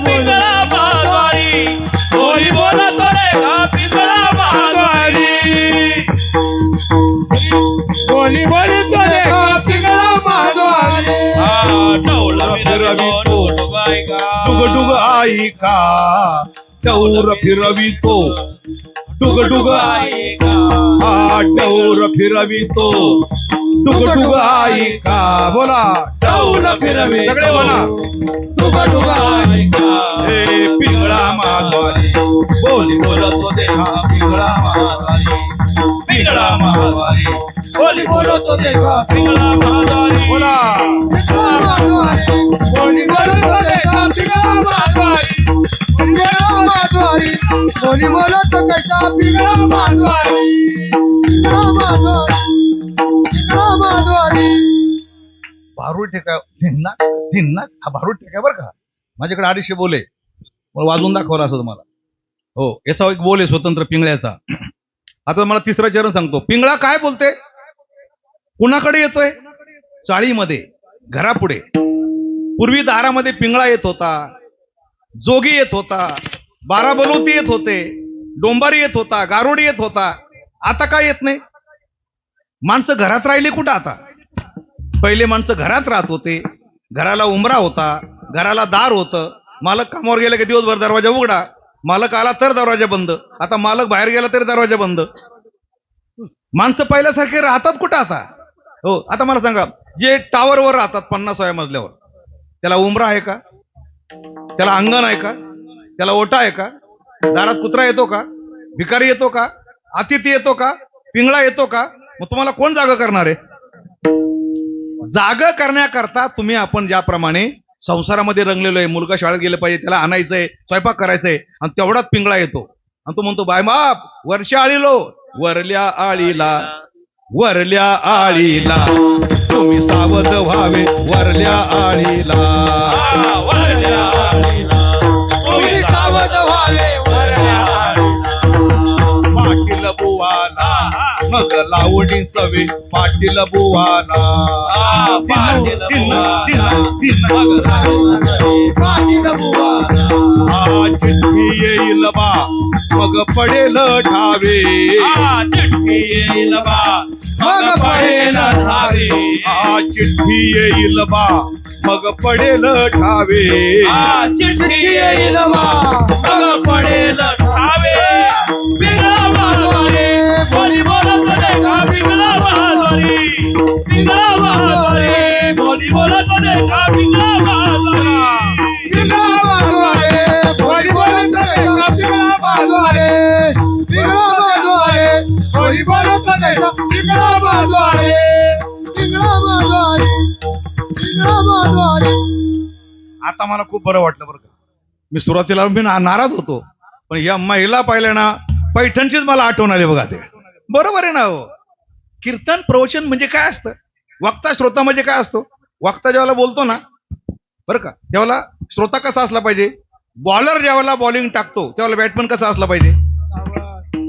पिंगळा महाद्वारी बोली बोलत देखा, पिंगळा महाद्वारी. बोली बोली तो देखा पिंगळा महाद्वारी. डौल फिरवितो डुगडुग ऐका, टौर फिरवितो डुगडुग ऐका. टौर फिरवितो डुगडुग ऐका. बोला, टौर फिरवी सगळे म्हणा, डुगडुग ऐका. हे पिंगळा महाद्वारी बोली बोलतो देखा, पिंगळा महाद्वारी. पिंगळा महाद्वारी बोली बोलतो देखा, पिंगळा महाद्वारी. बोला, पिंगळा महाद्वारी बोली बोलतो देखा पिंगळा महाद्वारी. पिंगळा महाद्वारी बोली बोलतो कैसा पिंगळा महाद्वारी. पिंगळा महाद्वारी पिंगळा महाद्वारी. भारूड ठेका धिन्नाक धिन्नाक, हा भारूड ठेका बरं का. माझ्याकडे 250 बोल आहे, मला वाजवून दाखवला असं तुम्हाला. हो, याचा एक बोल आहे स्वतंत्र पिंगळ्याचा. आता मला तिसरं चरण सांगतो. पिंगळा काय बोलते? कुणाकडे येतोय? चाळीमध्ये, घरापुढे. पूर्वी दारामध्ये पिंगळा येत होता, जोगी येत होता, 12 बलवती येत होते, डोंबारी येत होता, गारोडी येत होता. आता काय येत नाही? माणसं घरात राहिली कुठं आता? पहिले माणसं घरात राहत होते, घराला उंबरा होता, घराला दार होतं. मालक कामावर गेला की दिवसभर दरवाजा उघडा, मालक आला तर दरवाजा बंद. आता मालक बाहेर गेला तरी दरवाजा बंद. माणसं पहिल्यासारखे राहतात कुठं आता? हो, आता मला सांगा, जे टावरवर राहतात 50व्या मजल्यावर, त्याला उंबरा आहे का? त्याला अंगण आहे का? त्याला ओटा आहे का? दारात कुत्रा येतो का? भिकारी येतो का? अतिथी येतो का? पिंगळा येतो का? मग तुम्हाला कोण जागा करणार आहे? जागा करण्याकरता तुम्ही आपण ज्याप्रमाणे संसारामध्ये रंगलेलो आहे, मुलगा शाळेत गेलं पाहिजे, त्याला आणायचंय, स्वयंपाक करायचंय, आणि तेवढाच पिंगळा येतो आणि तो म्हणतो, बाय बाप वर्षा आळीलो, वरल्या आळीला वरल्या आळीला तुम्ही सावध व्हावे, वरल्या आळीला वरल्या आळीला तुम्ही सावध व्हावे. पाटील बुवाला मग लावणी सवे, पाटील बुवाला. पाटील पाटील बुवा चिठ्ठी येईल बा मग पडेल ठावे, चिठ्ठी येईल बा मग पडेल ठावे. चिठ्ठी येईल बा मग पडेल ठावे. चिठ्ठी येईल बा मग पडेल ठावे. पिंगळा महाद्वारी बोली बोलत देखा, पिंगळा महाद्वारी. पिंगळा महाद्वारी बोली बोलत देखा, पिंगळा महाद्वारी. पिंगळा महाद्वारी बोली बोलतो कैसा पिंगळा महाद्वारी. पिंगळा महाद्वारी बोली बोलतो कैसा पिंगळा महाद्वारी. पिंगळा महाद्वारी पिंगळा महाद्वारी. आता मला खूप बरं वाटलं बरं का. मी सुरुवातीला मी नाराज होतो, पण या महिला पाहिल्या ना, पैठणचीच मला आठवण आली बघा. ते बरोबर आहे ना. हो, कीर्तन प्रवचन म्हणजे काय असतं? वक्ता श्रोता म्हणजे काय असतो? वक्ता ज्यावेळेला बोलतो ना बरं का, त्यावेळेला श्रोता कसा असला पाहिजे? बॉलर ज्यावेळेला बॉलिंग टाकतो त्यावेळेला बॅटमन कसा असला पाहिजे?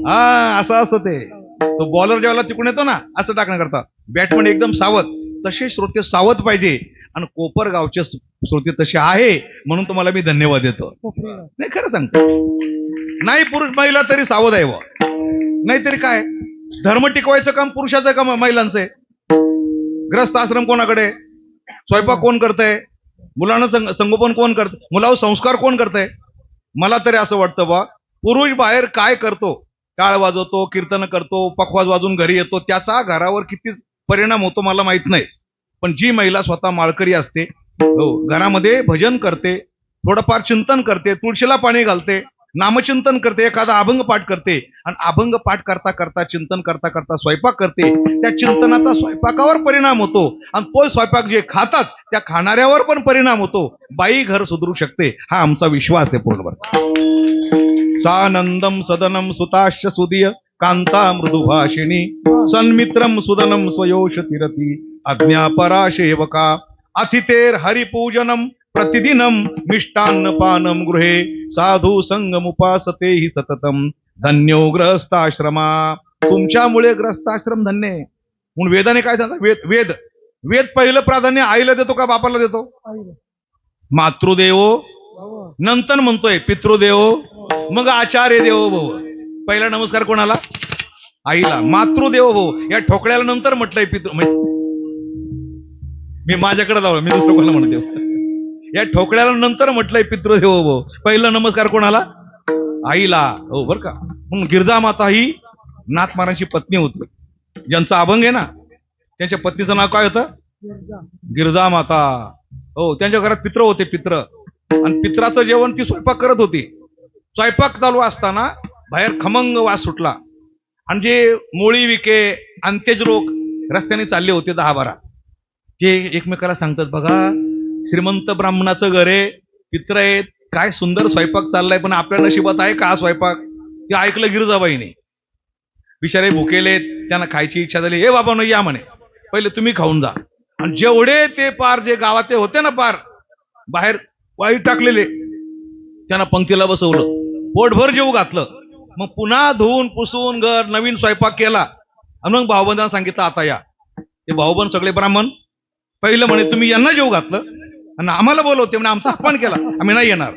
हा, असं असतं ते. तो बॉलर ज्यावेळेला तिकडून येतो ना, असं टाकण्याकरता बॅटमन एकदम सावध. तसे श्रोते सावध पाहिजे, आणि कोपरगावचे श्रोते तसे आहे, म्हणून तुम्हाला मी धन्यवाद देतो. नाही, खरं सांगतो, नाही पुरुष महिला तरी सावध आहे. नाहीतरी काय, धर्म टिकवायचं काम पुरुषाचं काम महिलांचं आहे. ग्रस्त आश्रम कोणाकडे? स्वयंपाक कोण करतंय? मुलांना संगोपन कोण करत? मुलावर संस्कार कोण करतंय? मला तरी असं वाटतं बा, पुरुष बाहेर काय करतो, टाळ वाजवतो, कीर्तन करतो, पखवाज वाजून घरी येतो, त्याचा घरावर किती परिणाम होतो मला माहित नाही. पण जी महिला स्वतः माळकरी असते, हो, घरामध्ये भजन करते, थोडंफार चिंतन करते, तुळशीला पाणी घालते, नामचिंतन करते, एखादा अभंग पाठ करते, आणि अभंग पाठ करता करता, चिंतन करता करता स्वयंपाक करते, त्या चिंतनाचा स्वयंपाकावर परिणाम होतो, आणि तो स्वयंपाक जे खातात त्या खाणाऱ्यावर पण परिणाम होतो. बाई घर सुधरू शकते, हा आमचा विश्वास आहे पूर्णभर. सानंदम सदनम सुताश्च सुदीय कांता मृदुभाषिणी सन्मित्रम सुदनम स्वयोष तिरती आज्ञापरा सेवका अतिथेर हरिपूजनम प्रतिदिनम मिष्टान्न पानम गृहे साधू संगमुपासते हि सततम धन्यो ग्रहस्थाश्रमा. तुमच्यामुळे ग्रहस्थाश्रम धन्य आहे. म्हणून वेदाने काय सांगतात? वेद वेद वेद पहिलं प्राधान्य आईला देतो का बापाला देतो? मातृदेवो नंतर म्हणतोय पितृदेवो मग आचार्य देवो भव. पहिला नमस्कार कोणाला? आईला. मातृदेवो भव या ठोकळ्याला नंतर म्हटलंय मी माझ्याकडे जाऊ, मी दुसरं कोणाला म्हणतो. या ठोकळ्याला नंतर म्हटलंय पितृदेवो भव. पहिला नमस्कार कोणाला? आईला. हो बर का. म्हणून गिरजा माता ही नाथ महाराजांची पत्नी होती. ज्यांचा अभंग आहे ना त्यांच्या पत्नीचं नाव काय होतं? गिरजा माता. हो, त्यांच्या घरात पित्र होते, पित्र. आणि पित्राचं जेवण ती स्वयंपाक करत होती. स्वयंपाक चालू असताना बाहेर खमंग वास सुटला आणि जे मोळी विके अंत्यज लोक रस्त्याने चालले होते 10-12 ते एकमेकाला सांगतात, बघा श्रीमंत ब्राह्मणाचं घर आहे, पित्र आहेत, काय सुंदर स्वयंपाक चाललाय, पण आपल्या नशिबात आहे का स्वयंपाक? ते ऐकलं गिरजाबाईने. बिचारे भुकेले, त्यांना खायची इच्छा झाली. हे बाबा या म्हणे, पहिले तुम्ही खाऊन जा. आणि जेवढे ते पार जे गावात होते ना पार बाहेर वाळी टाकलेले त्यांना पंक्तीला बसवलं, पोटभर जेवू घातलं. मग पुन्हा धुवून पुसून घर नवीन स्वयंपाक केला आणि मग भाऊबंदांना सांगितलं आता या. ते भाऊबंद सगळे ब्राह्मण. पहिलं म्हणे तुम्ही यांना जेवू घातलं आणि आम्हाला बोलवते म्हणजे आमचा अपमान केला, आम्ही नाही येणार.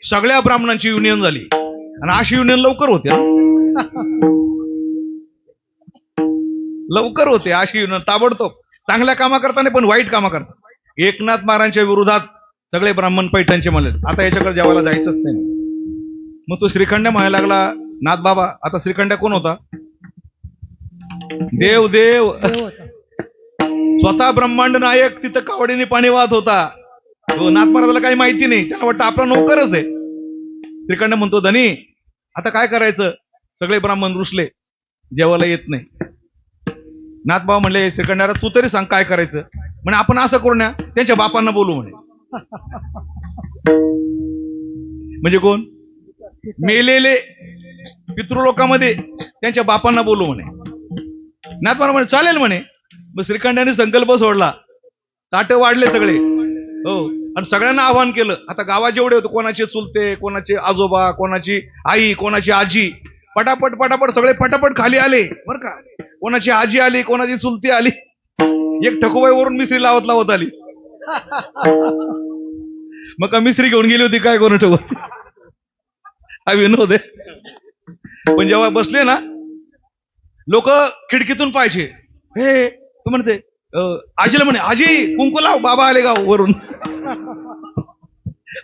सगळ्या ब्राह्मणांची युनियन झाली आणि अशी युनियन लवकर होते लवकर होते अशी युनियन ताबडतोब. चांगल्या कामा करता नाही पण वाईट कामा करता. एकनाथ महाराजांच्या विरोधात सगळे ब्राह्मण पैठणचे म्हणले आता याच्याकडे जेवायला जायचंच नाही. मग तो श्रीखंड्या म्हणायला लागला, नाथ बाबा. आता श्रीखंड्या कोण होता? देव देव स्वतः ब्रह्मांड नायक. तिथं कावडीने पाणी वाहत होता. नाथ महाराजाला काही माहिती नाही, त्याला वाटतं आपला नोकरच आहे. श्रीखंड म्हणतो, धनी आता काय करायचं? सगळे ब्राह्मण रुसले, जेवायला येत नाही. नाथ बाबा म्हणले श्रीखंडाला तू तरी सांग काय करायचं? म्हणे आपण असं करू ना, त्यांच्या बापांना बोलू म्हणे. म्हणजे कोण? मेलेले पितृलोकामध्ये त्यांच्या बापांना बोलू म्हणे. नाथ महाराज म्हणे चालेल म्हणे. मग श्रीखंडाने संकल्प सोडला. ताट वाढले सगळे. हो, आणि सगळ्यांना आवाहन केलं. आता गावात जेवढे होते, कोणाचे चुलते, कोणाचे आजोबा, कोणाची आई, कोणाची आजी, पटापट पटापट सगळे पटापट खाली आले बर का. कोणाची आजी आली, कोणाची चुलती आली. एक ठकुबाई वरून मिसरी लावत लावत आली. मग का मिसरी घेऊन गेली होती काय कोण ठेवत? हा विनोद आहे. पण जेव्हा बसले ना लोक खिडकीतून पाहायचे. हे तू म्हणते आजीला म्हणे, आजी कुंकू लाव, बाबा आले गाव वरून.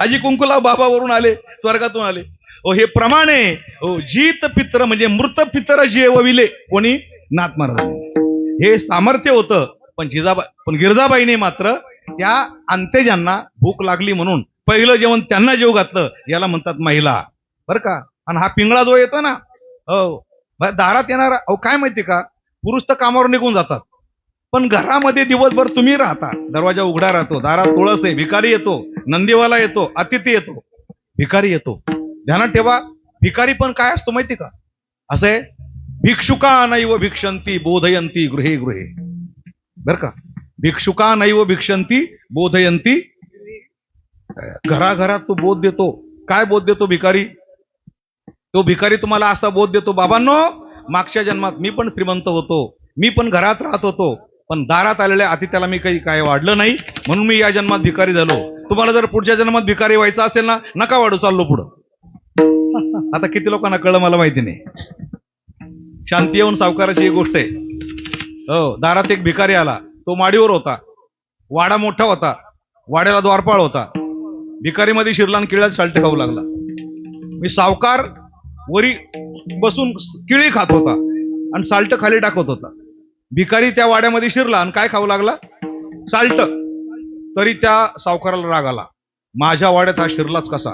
आजी कुंकू लाव, बाबा वरून आले, स्वर्गातून आले. ओ हे प्रमाण आहे. ओ जीत पित्र म्हणजे मृत पित्र जेवविले कोणी? नाथ महाराजांनी. हे सामर्थ्य होतं. पण गिरजाबाईने मात्र त्या अंत्यजांना भूक लागली म्हणून पहिलं जेवण त्यांना जेव घातलं. याला म्हणतात महिला बर का. आणि हा पिंगळा जो येतो ना दारात येणारा, अहो काय माहिती का, पुरुष तर कामावर निघून जातात पण घरामध्ये दिवसभर तुम्ही राहता. दरवाजा उघडा राहतो, दारात तुळस आहे, भिकारी येतो, नंदीवाला येतो, अतिथी येतो, भिकारी येतो. ध्यानात ठेवा, भिकारी पण काय असतो माहिती का? असं आहे, भिक्षुका नैव भिक्षंती बोधयंती गृहे गृहे बर का. भिक्षुका नैव भिक्षंती बोधयंती. घराघरात तो बोध देतो. काय बोध देतो भिकारी? तो भिकारी तुम्हाला असा बोध देतो, बाबांनो मागच्या जन्मात मी पण श्रीमंत होतो, मी पण घरात राहत होतो, पण दारात आलेल्या अतिथ्याला मी काही काय वाढलं नाही म्हणून मी या जन्मात भिकारी झालो. तुम्हाला जर पुढच्या जन्मात भिकारी व्हायचं असेल ना, नका वाढू, चाललो पुढं. आता किती लोकांना कळलं मला माहिती नाही. शांती येऊन सावकाराची एक गोष्ट आहे. हो, दारात एक भिकारी आला. तो माडीवर होता. वाडा मोठा होता, वाड्याला द्वारपाळ होता. भिकारीमध्ये शिरला आणि किळ्यात साल्ट खाऊ लागला. मी सावकार वरी बसून किळी खात होता आणि साल्ट खाली टाकत होता. भिकारी त्या वाड्यामध्ये शिरला आणि काय खाऊ लागला? साल्ट. तरी त्या सावकाराला राग आला, माझ्या वाड्यात हा शिरलाच कसा?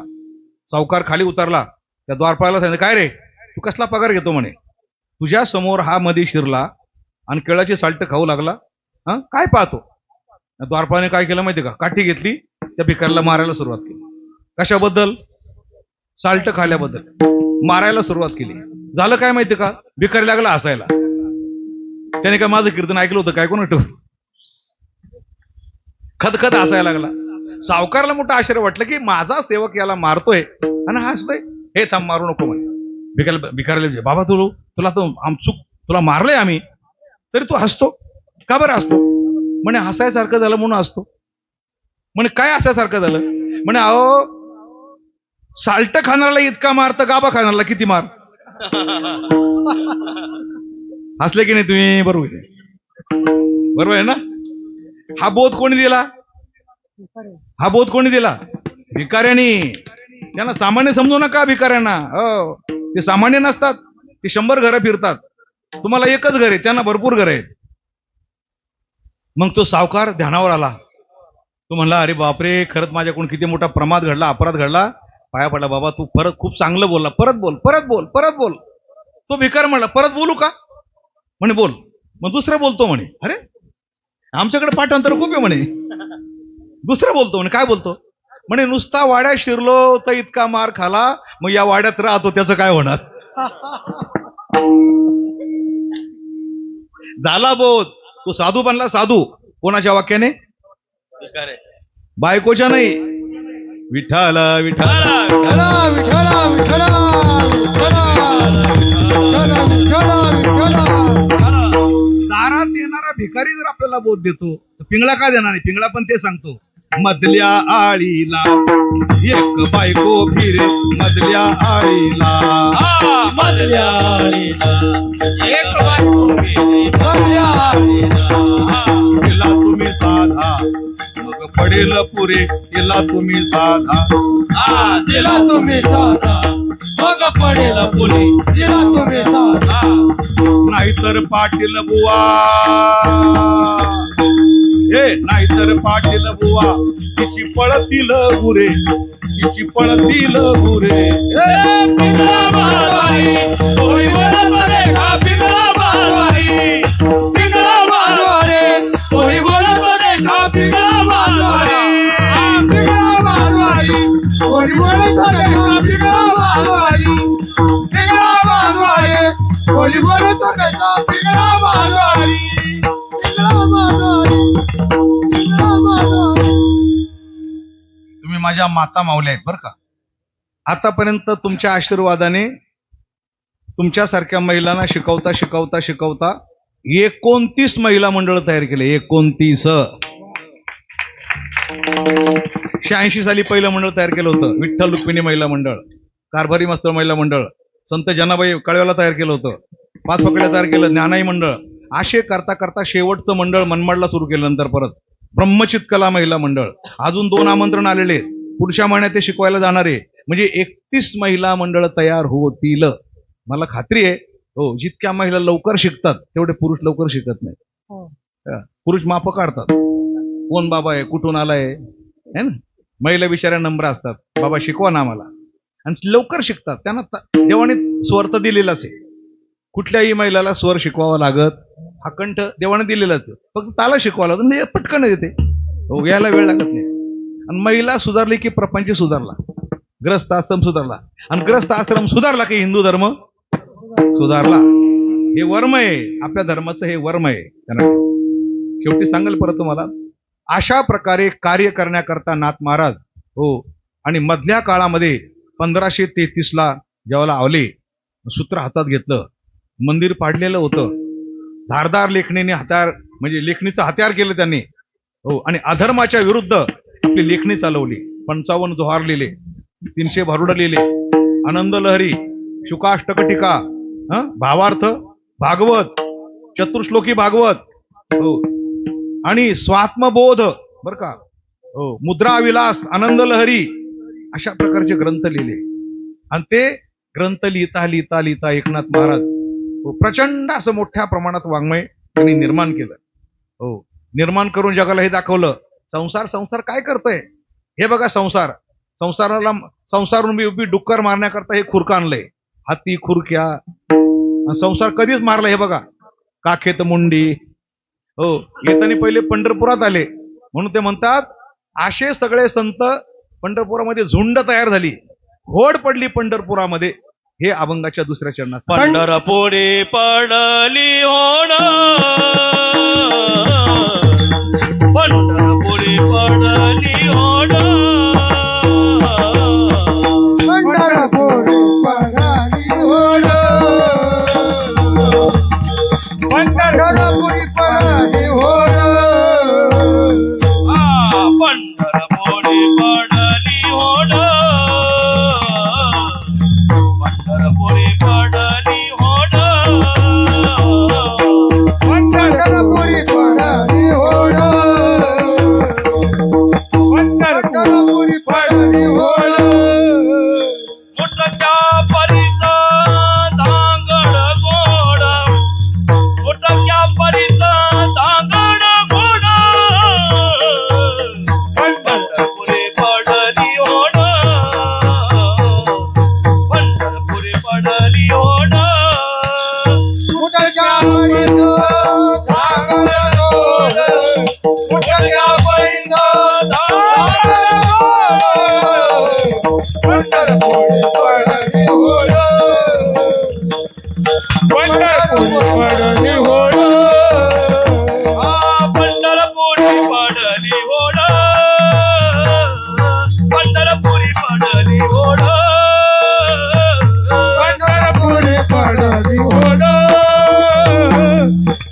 सावकार खाली उतरला. त्या द्वारपाळाला सांगितलं, काय रे तू कसला पगार घेतो म्हणे? तुझ्या समोर हा मध्ये शिरला आणि केळाची साल्ट खाऊ लागला, हा काय पाहतो? द्वारपाळाने काय केलं माहिती का? काठी घेतली, त्या भिकारीला मारायला सुरुवात केली. कशाबद्दल? साल्ट खाल्याबद्दल मारायला सुरुवात केली. झालं काय माहिती का, भिकारी लागला हसायला. त्याने काय माझं कीर्तन ऐकलं होतं काय कोण खदखद हसायला लागला. सावकारला मोठं आश्चर्य वाटलं की माझा सेवक याला मारतोय आणि हसतोय. हे थांब, मारू नको म्हणे. भिकारीला, बाबा तुला तो आमचूक तुला मारलंय आम्ही, तरी तू हसतो का बरं? हसतो म्हणे हसायसारखं झालं म्हणून हसतो. म्हणे काय हसायसारखं झालं? म्हणे अहो साल्ट खाणाऱ्याला इतका मारतं, गाबा खाणाऱ्याला किती मार. हसले की नाही तुम्ही? बरोबर आहे, बरोबर आहे ना? हा बोध कोणी दिला? हा बोध कोणी दिला? भिकाऱ्यांनी. त्यांना सामान्य समजू नका भिकाऱ्यांना. हो, ते सामान्य नसतात, ते 100 घरं फिरतात. तुम्हाला एकच घर आहे, त्यांना भरपूर घर आहेत. मग तो सावकार ध्यानावर आला. तो म्हणला, अरे बापरे, खरंच माझ्याकडून किती मोठा प्रमाद घडला, अपराध घडला. पाया पडला, बाबा तू परत खूप चांगलं बोलला, परत बोल, परत बोल, परत बोल. तो भिकार म्हणला, परत बोलू का? म्हणे बोल. मग दुसरं बोलतो म्हणे. अरे आमच्याकडे पाठांतर खूप आहे म्हणे. दुसरं बोलतो म्हणे. काय बोलतो? म्हणे नुसता वाड्यात शिरलो तर इतका मार खाला, मग या वाड्यात राहतो त्याचं काय होणार? झाला बोध. तो साधू बनला साधू. कोणाच्या वाक्याने? बायकोच्या नाही. विठ्ठल विठ्ठल विठ्ठला विठ्ठला विठ्ठला विठ्ठला विठ्ठला विठ्ठला. दारात येणारा भिकारी जर आपल्याला बोध देतो तर पिंगळा का देणार नाही? पिंगळा पण ते सांगतो, मधल्या आळीला एक बायको फिरे, मधल्या आळीला मधल्या आळीला एक बायको फिरे, मधल्या आळीला. तिला तुम्ही साधा मग पडेल पुरे, तिला तुम्ही साधा तिला तुम्ही साधा मग पडेल पुढे. तिला तुम्ही साधा. नाहीतर पाटील बुवा, हे नाहीतर पाटील बुवा, तिची पळतील गुरे, तिची पळतील गुरे. पिंगळा मारवारी होळी बोलत रे का, पिंगळा मारवारी, पिंगळा मारवारी होळी बोलत रे का, पिंगळा मारवारी, पिंगळा मारवाडी कोणी बोलत होते का? पिंगळा मारवाडी, पिंगळा मारवाडी कोणी बोलत होते का? पिंगळा मारवाडी, पिंगळा मारवाडी, पिंगळा मारवाडी. तुम्ही माझ्या माता माऊल्या आहेत बरं का. आतापर्यंत तुमच्या आशीर्वादाने तुमच्यासारख्या महिलांना शिकवता शिकवता शिकवता 29 महिला मंडळ तयार केले. 29. 86 साली पहिलं मंडळ तयार केलं होतं, विठ्ठल रुक्मिणी महिला मंडळ. कारभारी मास्तर महिला मंडळ संत जनाबाई कळव्याला तयार केलं होतं. 5 पकड्या तयार केलं, ज्ञानाई मंडळ. असे करता करता शेवटचं मंडळ मनमाडला सुरू केलं. नंतर परत ब्रह्मचित कला महिला मंडळ. अजून 2 आमंत्रण आलेले, पुढच्या महिन्यात ते शिकवायला जाणार आहे. म्हणजे 31 महिला मंडळ तयार होतील. मला खात्री आहे, हो, जितक्या महिला लवकर शिकतात तेवढे पुरुष लवकर शिकत नाही. पुरुष माप काढतात, कोण बाबा आहे, कुठून आलाय, है ना. महिला बिचाऱ्या नम्र असतात, बाबा शिकवा ना आम्हाला, आणि लवकर शिकतात. त्यांना देवाने स्वर तर दिलेलाच आहे. कुठल्याही महिलाला स्वर शिकवावा लागत, हा कंठ देवाने दिलेलाच, फक्त ताला शिकवा लागत, म्हणजे पटकन येते, हो, यायला वेळ लागत नाही. आणि महिला सुधारली की प्रपंच सुधारला, ग्रस्त आश्रम सुधारला, आणि ग्रस्त आश्रम सुधारला की हिंदू धर्म सुधारला. हे वर्म आहे आपल्या धर्माचं, हे वर्म आहे. शेवटी सांगाल परत तुम्हाला, अशा प्रकारे कार्य करण्याकरता नाथ महाराज, हो, आणि मधल्या काळामध्ये 1533ला जेव्हा आले, सूत्र हातात घेतलं, मंदिर पाडलेलं होतं, धारदार लेखणीने हत्यार, म्हणजे लेखणीचं हत्यार केलं त्यांनी, हो, आणि अधर्माच्या विरुद्ध आपली लेखणी चालवली. 55 जोहार लिहिले, 300 भारुडं लिहिले, आनंद लहरी, शुकाष्टक टीका, भावार्थ भागवत, चतुर्श्लोकी भागवत, हो, आणि स्वात्मबोध बर का, हो, मुद्रा विलास, आनंद लहरी, अशा प्रकारचे ग्रंथ लिहिले. आणि ते ग्रंथ लिहिता लिहिता लिहिता एकनाथ महाराज, हो, प्रचंड असं मोठ्या प्रमाणात वाङ्मय त्यांनी निर्माण केलं. हो, निर्माण करून जगाला हे दाखवलं, संसार संसार काय करतोय हे बघा. संसाराला संसारून उभी डुक्कर मारण्याकरता हे खुरकं आणलंय, हाती खुरक्या. संसार कधीच मारला हे बघा, काखेत मुंडी. हो, येताना पहिले पंढरपुरात आले, म्हणून ते म्हणतात असे सगळे संत पंढरपुरामध्ये झुंड तयार झाली, होड पडली पंढरपुरामध्ये. हे अभंगाच्या दुसऱ्या चरणात पंढरपुरी पडली होण, पंढरपुरी पडली होण, पंढरपुरी पडली होड, पंढरपुरी पडली होड, पंढरपुरी पडली होण, पंढरपुरी पडली होण, पंढरपुरी पडली होड, पंढरपुरी पडली होड, मुठक्या परीचा धांगड गोड, मुठक्या परीचा धांगड गोड, पंढरपुरी पडली होण, पंढरपुरी पडली होण, मुठ्या परीचं धांगड गोड, मुठ्या परीचं धांगड गोड, पंढरपुरी पडली होड, पंढरपुरी पडली होड, पंढरपुरी पडली होण, पंढरपुरी पडली होण, पंढरपुरी पडली होड,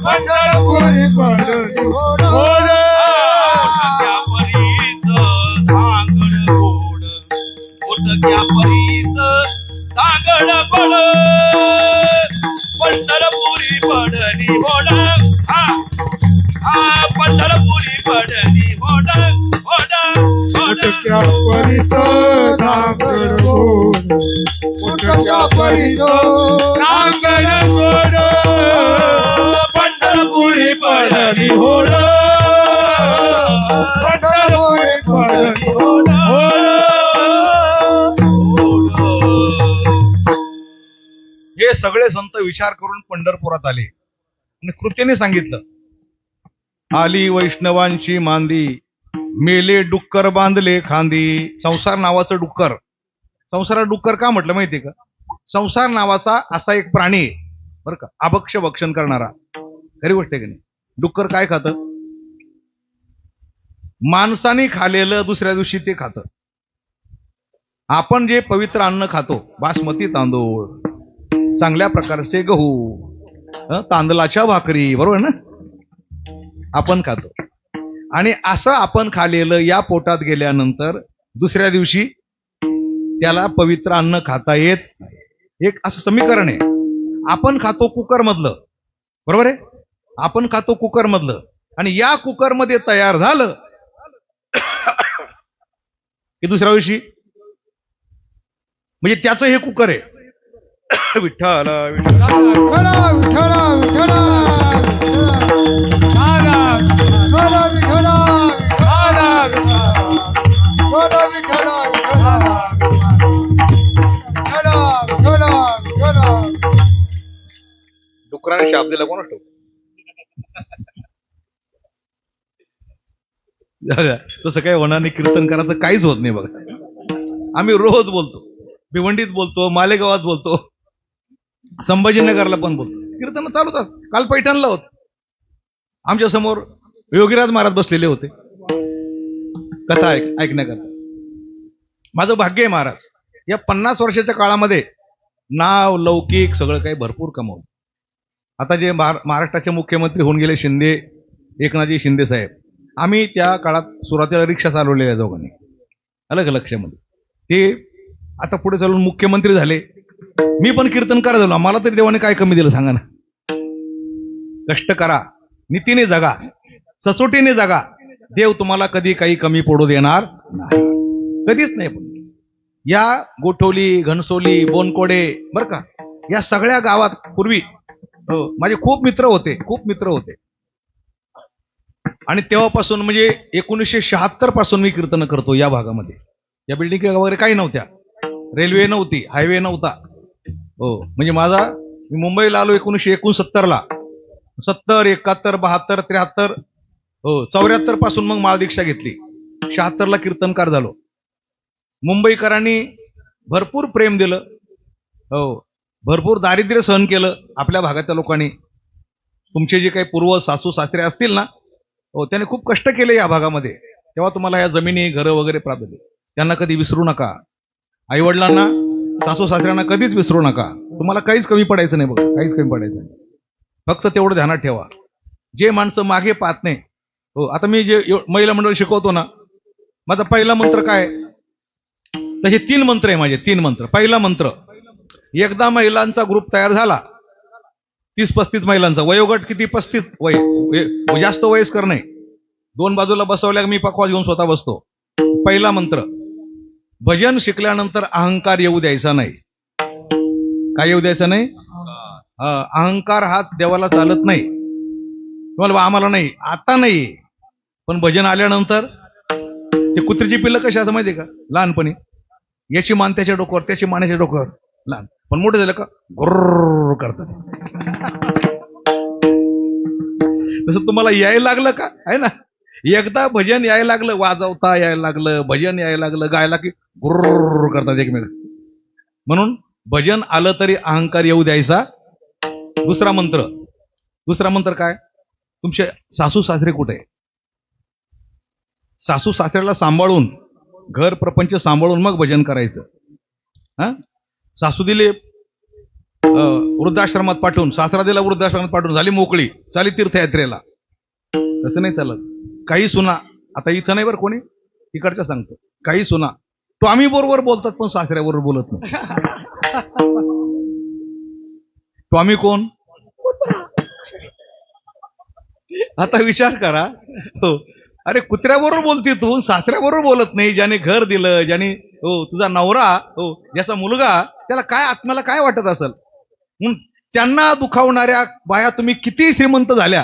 पंढरपुरी पडली होड, मुठक्या परीचं धांगड गोड, मुठक्या परीचं धांगड गोड, पंढरपुरी पडली होण, पंढरपुरी पडली होण, होण, होण. मुठ्या परीचं धांगड गोड, मुठ्या परीचं धांगड गोड, पंढरपुरी पडली होण, पंढरपुरी पडली होण, होड. हे सगळे संत विचार करून पंढरपुरात आले आणि कृतीने सांगितलं, आली वैष्णवांची मांदी, मेले डुक्कर बांधले खांदी. संसार नावाचं डुक्कर, संसारात डुक्कर का म्हटलं माहितीये का? संसार नावाचा असा एक प्राणी आहे बरं का, अभक्ष भक्षण करणारा. खरी गोष्ट आहे की नाही? डुक्कर काय खातं? माणसाने खालेलं दुसऱ्या दिवशी ते खातं. आपण जे पवित्र अन्न खातो, बासमती तांदूळ, चांगल्या प्रकारचे गहू, तांदळाच्या भाकरी, बरोबर ना, आपण खातो. आणि असं आपण खाल्लेलं या पोटात गेल्यानंतर दुसऱ्या दिवशी त्याला पवित्र अन्न खाता येत नाही. एक असं समीकरण आहे. आपण खातो कुकर मधलं, बरोबर आहे, आपण खातो कुकर मधलं, आणि या कुकर मध्ये तयार झालं की दुसऱ्या दिवशी, म्हणजे त्याचं हे कुकर आहे. विठ्ठल विठ्ठल विठ्ठला विठ्ठला विठ्ठला विठ्ठला विठ्ठला विठ्ठला विठ्ठला विठ्ठला. डुकराने शाप दिला कोण ठेव? तसं काही होणार नाही. कीर्तन करायचं काहीच होत नाही बघा. आम्ही रोज बोलतो, भिवंडीत बोलतो, मालेगावात बोलतो, संभाजीनगरला पण बोलतो. कीर्तन चालूच असत. काल पैठणला होत, आमच्या समोर योगीराज महाराज बसलेले होते कथा ऐकण्याकरता. माझं भाग्य आहे महाराज, या 50 वर्षाच्या काळामध्ये नाव लौकिक सगळं काही भरपूर कमवलं. आता जे महाराष्ट्राचे मुख्यमंत्री होऊन गेले शिंदे, एकनाथजी शिंदे साहेब, आम्ही त्या काळात सुरुवातीला रिक्षा चालवलेल्या दोघांनी, अलग लक्षामध्ये. ते आता पुढे चालून मुख्यमंत्री झाले. मी पण कीर्तनकार झालो. मला तरी देवाने काय कमी दिलं सांगा ना? कष्ट करा, नीतीने जगा, सचोटीने जगा. देव तुम्हाला कधी काही कमी पडू देणार नाही, कधीच नाही. पण या गोठवली, घनसोली, बोनकोडे बर का, या सगळ्या गावात पूर्वी माझे खूप मित्र होते. आणि तेव्हापासून म्हणजे 1976 पासून मी कीर्तन करतो या भागामध्ये. या बिल्डिंग वगैरे काही नव्हत्या, रेल्वे नव्हती, हायवे नव्हता. हो, म्हणजे मी मुंबईला आलो 1969ला. 70, 71, 72, 73, 74 पासून मग माळदीक्षा घेतली. 76ला कीर्तनकार झालो. मुंबईकरांनी भरपूर प्रेम दिलं. हो, भरपूर दारिद्र्य सहन केलं आपल्या भागातल्या लोकांनी. तुमचे जे काही पूर्व सासू सासरे असतील ना, हो, त्याने खूप कष्ट केले या भागामध्ये. तेव्हा तुम्हाला या जमिनी घरं वगैरे प्राप्त झाली. त्यांना कधी विसरू नका. आई वडिलांना, सासू सासऱ्यांना कधीच विसरू नका. तुम्हाला काहीच कमी पडायचं नाही बघा, काहीच कमी पडायचं नाही. फक्त तेवढं ध्यानात ठेवा, जे माणसं मागे पाहत नाही. हो, आता मी जे महिला मंडळ शिकवतो ना, माझा पहिला मंत्र काय? तसे 3 मंत्र आहे माझे, 3 मंत्र. पहिला मंत्र, एकदा महिलांचा ग्रुप तयार झाला, 30-35 महिलांचा, वयोगट किती? 35 वय, जास्त वयस्कर नाही. 2 बाजूला बसवल्या, मी पकवास घेऊन स्वतः बसतो. पहिला मंत्र, भजन शिकल्यानंतर अहंकार येऊ द्यायचा नाही. काय येऊ द्यायचा नाही? अहंकार हा देवाला चालत नाही. तुम्हाला आम्हाला नाही, आता नाही, पण भजन आल्यानंतर ते कुत्रीची पिल्लं कशी असं माहितीये का? लहानपणी याची मान त्याच्या डोक्यावर, त्याची मानाच्या डोक्यावर, लहान, पण मोठे झालं का गुर्र करतात. तसं तुम्हाला यायला लागलं का, आहे ना, एकदा भजन यायला लागलं, वाजवता यायला लागलं, भजन यायला लागलं, गायला की गुर्र करतात एकमेक. म्हणून भजन आलं तरी अहंकार येऊ द्यायचा. दुसरा मंत्र काय? तुमचे सासू सासरे कुठे? सासू सासऱ्याला सांभाळून, घर प्रपंच सांभाळून मग भजन करायचं. सासू दिले वृद्धाश्रमात पाठवून, सासरा दिला वृद्धाश्रमात पाठवून, झाली मोकळी, चाली तीर्थयात्रेला. तसं नाही चालत. काही सुना, आता इथं नाही बरं कोणी, इकडच्या सांगतो, काही सुना टॉमी बरोबर बोलतात पण सासऱ्याबरोबर बोलत नाही. टॉमी कोण? आता विचार करा. हो, अरे कुत्र्याबरोबर बोलते तू, सासऱ्याबरोबर बोलत नाही. ज्याने घर दिलं, ज्याने, हो, तुझा नवरा, हो, ज्याचा मुलगा, त्याला काय आत्म्याला काय वाटत असेल? त्यांना दुखावणाऱ्या बाया तुम्ही किती श्रीमंत झाल्या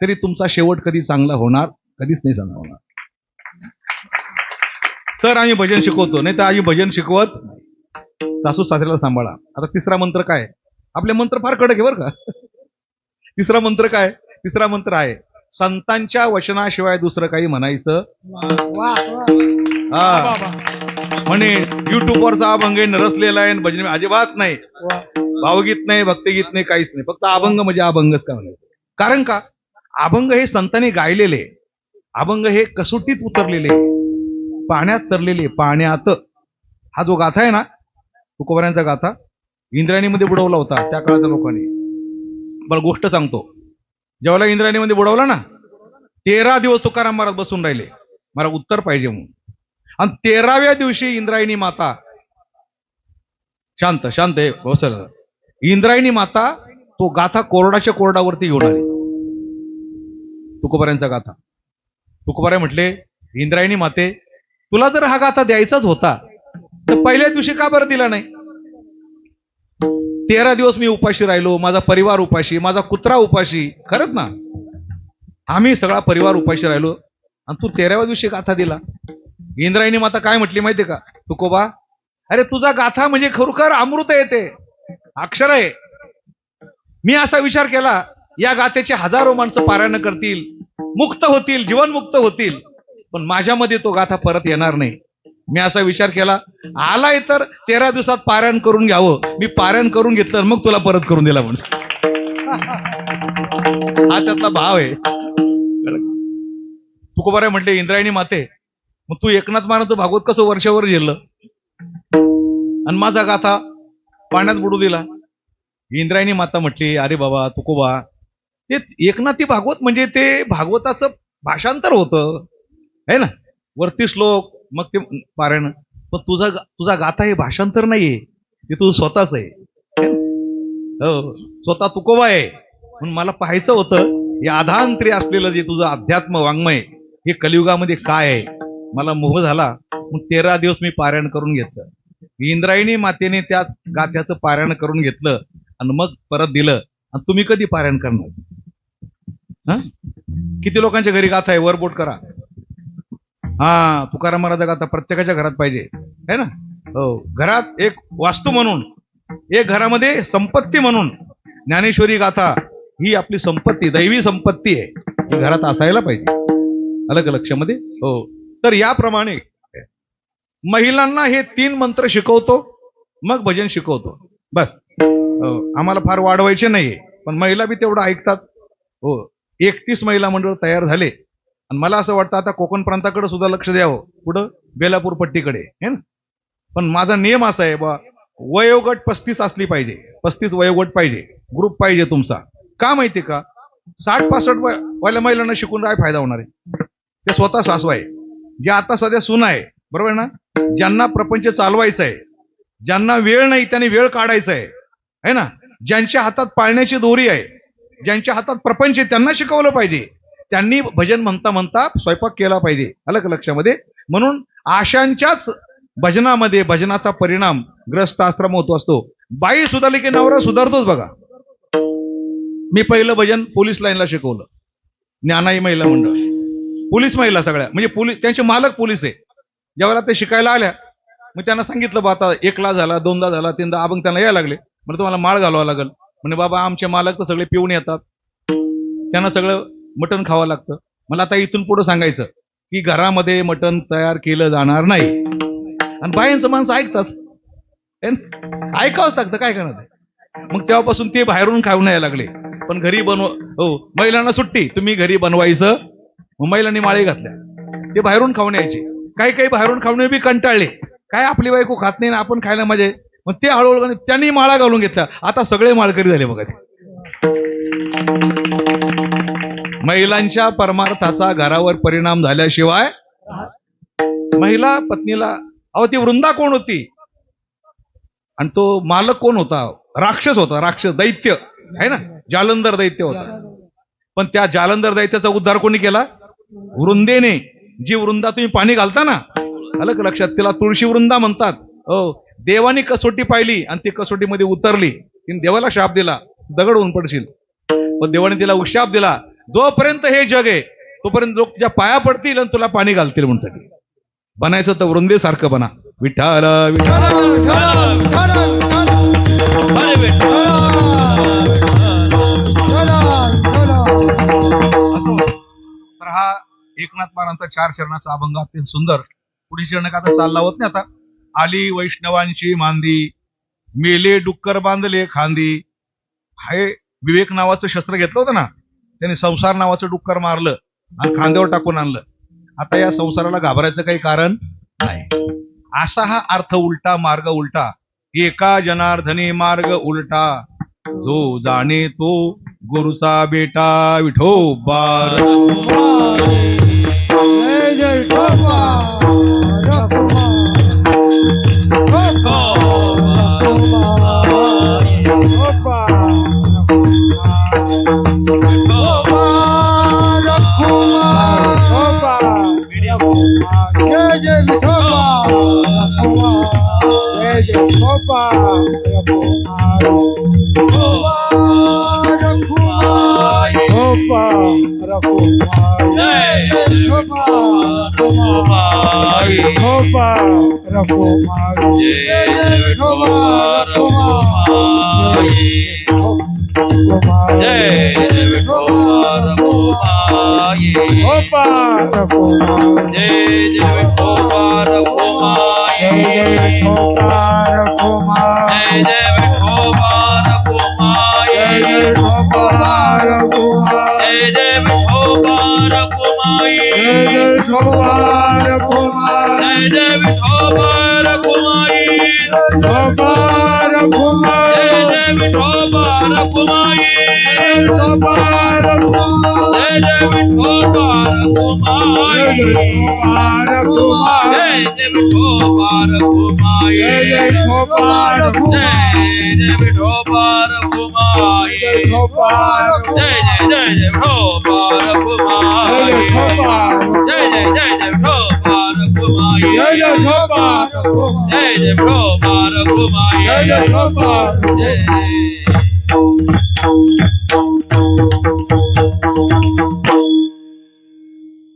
तरी तुमचा शेवट कधी चांगला होणार? कधीच नाही चांगला होणार. तर आम्ही भजन शिकवतो, नाही तर आम्ही भजन शिकवत. सासू सासऱ्याला सांभाळा. आता तिसरा मंत्र काय? आपले मंत्र फार कडक आहे बरं का. तिसरा मंत्र काय? तिसरा मंत्र आहे, संतांच्या वचनाशिवाय दुसरं काही म्हणायचं. म्हणे युट्यूबवरचा अभंग नरसलेला आहे, भजन अजिबात नाही, भावगीत नाही, भक्तिगीत नाही, काहीच नाही, फक्त अभंग म्हणजे अभंगच का म्हणायचं. कारण का? अभंग हे संतांनी गायलेले, अभंग हे कसोटीत उतरलेले, पाण्यात तरलेले, पाण्यात. हा जो गाथा आहे ना, तुकोबारायांचा गाथा, इंद्रायणीमध्ये बुडवला होता त्या काळाच्या लोकांनी. मला गोष्ट सांगतो, जेव्हा इंद्रायणीमध्ये बुडवला ना, 13 दिवस तुकाराम महाराज बसून राहिले, मला उत्तर पाहिजे म्हणून. आणि 13व्या दिवशी इंद्रायणी माता, शांत आहे बसलं, इंद्रायणी माता तो गाथा कोरडाच्या कोरडावरती घेऊन आली. तुकोबारायांचा गाथा. तुकोबाराय म्हटले, इंद्रायणी माते, तुला जर हा गाथा द्यायचाच होता तर पहिल्या दिवशी का बरं दिला नाही? 13 दिवस मी उपाशी राहिलो, माझा परिवार उपाशी, माझा कुत्रा उपाशी, खरंच ना, आम्ही सगळा परिवार उपाशी राहिलो, आणि तू 13व्या दिवशी गाथा दिला. इंद्रायणी माता काय म्हटली माहितीये का? तुकोबा, अरे तुझा गाथा म्हणजे खरोखर अमृत येते, अक्षर आहे. मी असा विचार केला, या गाथेचे हजारो माणसं पारायण करतील, मुक्त होतील, जीवनमुक्त होतील, पण माझ्यामध्ये तो गाथा परत येणार नाही. मी असा विचार केला, आलाय तर 13 दिवसात पारायण करून घ्यावं. मी पारायण करून घेतलं, मग तुला परत करून दिला म्हणजे. हा त्यातला भाव आहे. तुकोबाराय म्हटले, इंद्रायणी माते, मग तू एकनाथ महाराज भागवत कसं वर्षावर झेललं आणि माझा गाथा पाण्यात बुडू दिला? इंद्रायणी माता म्हटली, अरे बाबा तुकोबा, ते एकनाथी भागवत म्हणजे ते भागवताचं भाषांतर होतं, है ना, वरती श्लोक, मग ते पारायण. पण तुझा गाथा हे भाषांतर नाहीये, ते तुझं स्वतःच आहे. हो, स्वतः तुकोबा आहे. म्हणून मला पाहायचं होतं, हे आधांतरी असलेलं जे तुझं अध्यात्म वाङ्मय हे कलियुगामध्ये काय आहे. मला मोह झाला, मग 13 दिवस मी पारायण करून घेतलं. इंद्रायणी मातेने त्या गाथ्याचं पारायण करून घेतलं आणि मग परत दिलं. आणि तुम्ही कधी पारायण करणार? किती लोकांच्या घरी गाथा आहे? वर बोट करा. हा, तुकाराम महाराज गाथा प्रत्येकाच्या घरात पाहिजे, है ना. हो, घरात एक वास्तू म्हणून, एक घरामध्ये संपत्ती म्हणून ज्ञानेश्वरी गाथा ही आपली संपत्ती, दैवी संपत्ती आहे, ही घरात असायला पाहिजे. अलग लक्षामध्ये. हो, तर याप्रमाणे महिलांना हे 3 मंत्र शिकवतो, मग भजन शिकवतो. बस. आम्हाला फार वाढवायचे नाहीये, पण महिला बी तेवढं ऐकतात. हो, 31 महिला मंडळ तयार झाले आणि मला असं वाटतं आता कोकण प्रांताकडे सुद्धा लक्ष द्यावं, कुठं बेलापूर पट्टीकडे, है ना. पण माझा नियम असा आहे बा, वयोगट 35 असली पाहिजे, 35 वयोगट पाहिजे, ग्रुप पाहिजे तुमचा. का माहिती का, 60-65 वाल्या महिलांना शिकून काय फायदा होणार आहे. ते स्वतः सासू आहे, जे आता सध्या सून आहे, बरोबर आहे ना, ज्यांना प्रपंच चालवायचा आहे, ज्यांना वेळ नाही त्यांनी वेळ काढायचा आहे ना, ज्यांच्या हातात पाळण्याची दोरी आहे, ज्यांच्या हातात प्रपंच आहे, त्यांना शिकवलं पाहिजे. त्यांनी भजन म्हणता म्हणता स्वयंपाक केला पाहिजे. आलं का लक्षामध्ये. म्हणून आशांच्याच भजनामध्ये भजनाचा परिणाम ग्रस्त आश्रम होतो असतो. बाई सुधारली की नवरा सुधारतोच बघा. मी पहिलं भजन पोलीस लाईनला शिकवलं, ज्ञानाई महिला मंडळ, पोलीस महिला सगळ्या, म्हणजे पोलीस, त्यांचे मालक पोलीस आहे. ज्यावेळेला ते शिकायला आल्या, मग त्यांना सांगितलं बा आता 1ला झाला, 2दा झाला, 3दा अभंग त्यांना यायला लागले. म्हणजे तुम्हाला माळ घालावा लागेल. म्हणजे बाबा आमचे मालक तर सगळे पिऊन येतात, त्यांना सगळं मटण खावं लागतं. मला आता इथून पुढे सांगायचं की घरामध्ये मटण तयार केलं जाणार नाही. आणि बायांचं माणसं ऐकतात, ऐकावंच लागतं, काय करणार. मग तेव्हापासून ते बाहेरून खाऊन यायला लागले. पण घरी हो, महिलांना सुट्टी, तुम्ही घरी बनवायचं. मग महिलांनी माळे घातल्या, ते बाहेरून खाऊन यायचे. काही काही बाहेरून खाऊन बी कंटाळले, काय आपली बायको खात नाही ना आपण खायला मजा आहे. मग ते हळूहळू त्यांनी माळा घालून घेतला. आता सगळे माळकरी झाले बघा. महिलांच्या परमार्थाचा घरावर परिणाम झाल्याशिवाय महिला पत्नीला, अहो ती वृंदा कोण होती आणि तो मालक कोण होता, राक्षस होता, राक्षस दैत्य आहे ना, जालंधर दैत्य होता. पण त्या जालंधर दैत्याचा उद्धार कोणी केला, वृंदेने. जी वृंदा तुम्ही पाणी घालता ना, आलं का लक्षात, तिला तुळशी वृंदा म्हणतात. हो, देवानी कसोटी पाहिली आणि ती कसोटीमध्ये उतरली. तिने देवाला शाप दिला, दगड होऊन पडशील. पण देवाने तिला शाप दिला, जोपर्यंत हे जग आहे तोपर्यंत लोक तुझ्या पाया पडतील आणि तुला पाणी घालतील म्हणून. बनायचं तर वृंदेसारखं बना. विठ्ठल विठ्ठल. तर हा एकनाथ महाराजांचा 4 चरणाचा अभंग अत्यंत सुंदर. पुढे चरण का आता चालला होत नाही. आता आली वैष्णवांची मांदी, मेले डुक्कर बांधले खांदी. हे विवेक नावाचं शस्त्र घेतलं होतं ना, त्याने संसार नावाचं डुक्कर मारलं आणि खांद्यावर टाकून आणलं. आता या संसाराला घाबरायचं काही कारण नाही. असा हा अर्थ उलटा, मार्ग उलटा. एका जनार्दनी मार्ग उलटा, जो जाणे तो गुरुचा बेटा. विठोबार जय जय विठोबा.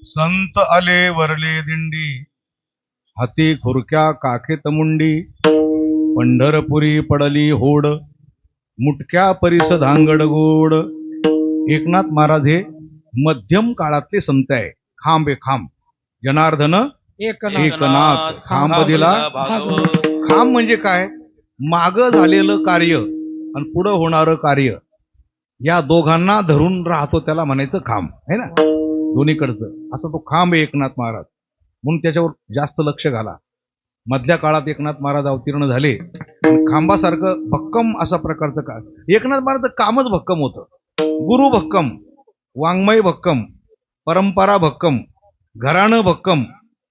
संत आले वरले दिंडी, हाती खुरक्या काखेत मुंडी. पंढरपुरी पडली होड, मुटक्या परिस धांगड गोड. एकनाथ महाराज हे मध्यम काळातले संत आहे. खांब आहे खांब. जनार्दन एकनाथ खांब दिला. खांब म्हणजे काय, मागं झालेलं कार्य आणि पुढं होणारं कार्य या दोघांना धरून राहतो, त्याला म्हणायचं खांब आहे ना, दोन्हीकडचं. असं तो खांब आहे एकनाथ महाराज. म्हणून त्याच्यावर जास्त लक्ष घाला. मधल्या काळात एकनाथ महाराज अवतीर्ण झाले आणि खांबासारखं भक्कम अशा प्रकारचं काम. एकनाथ महाराज कामच भक्कम होतं. गुरु भक्कम, वाङ्मय भक्कम, परंपरा भक्कम, घराणं भक्कम,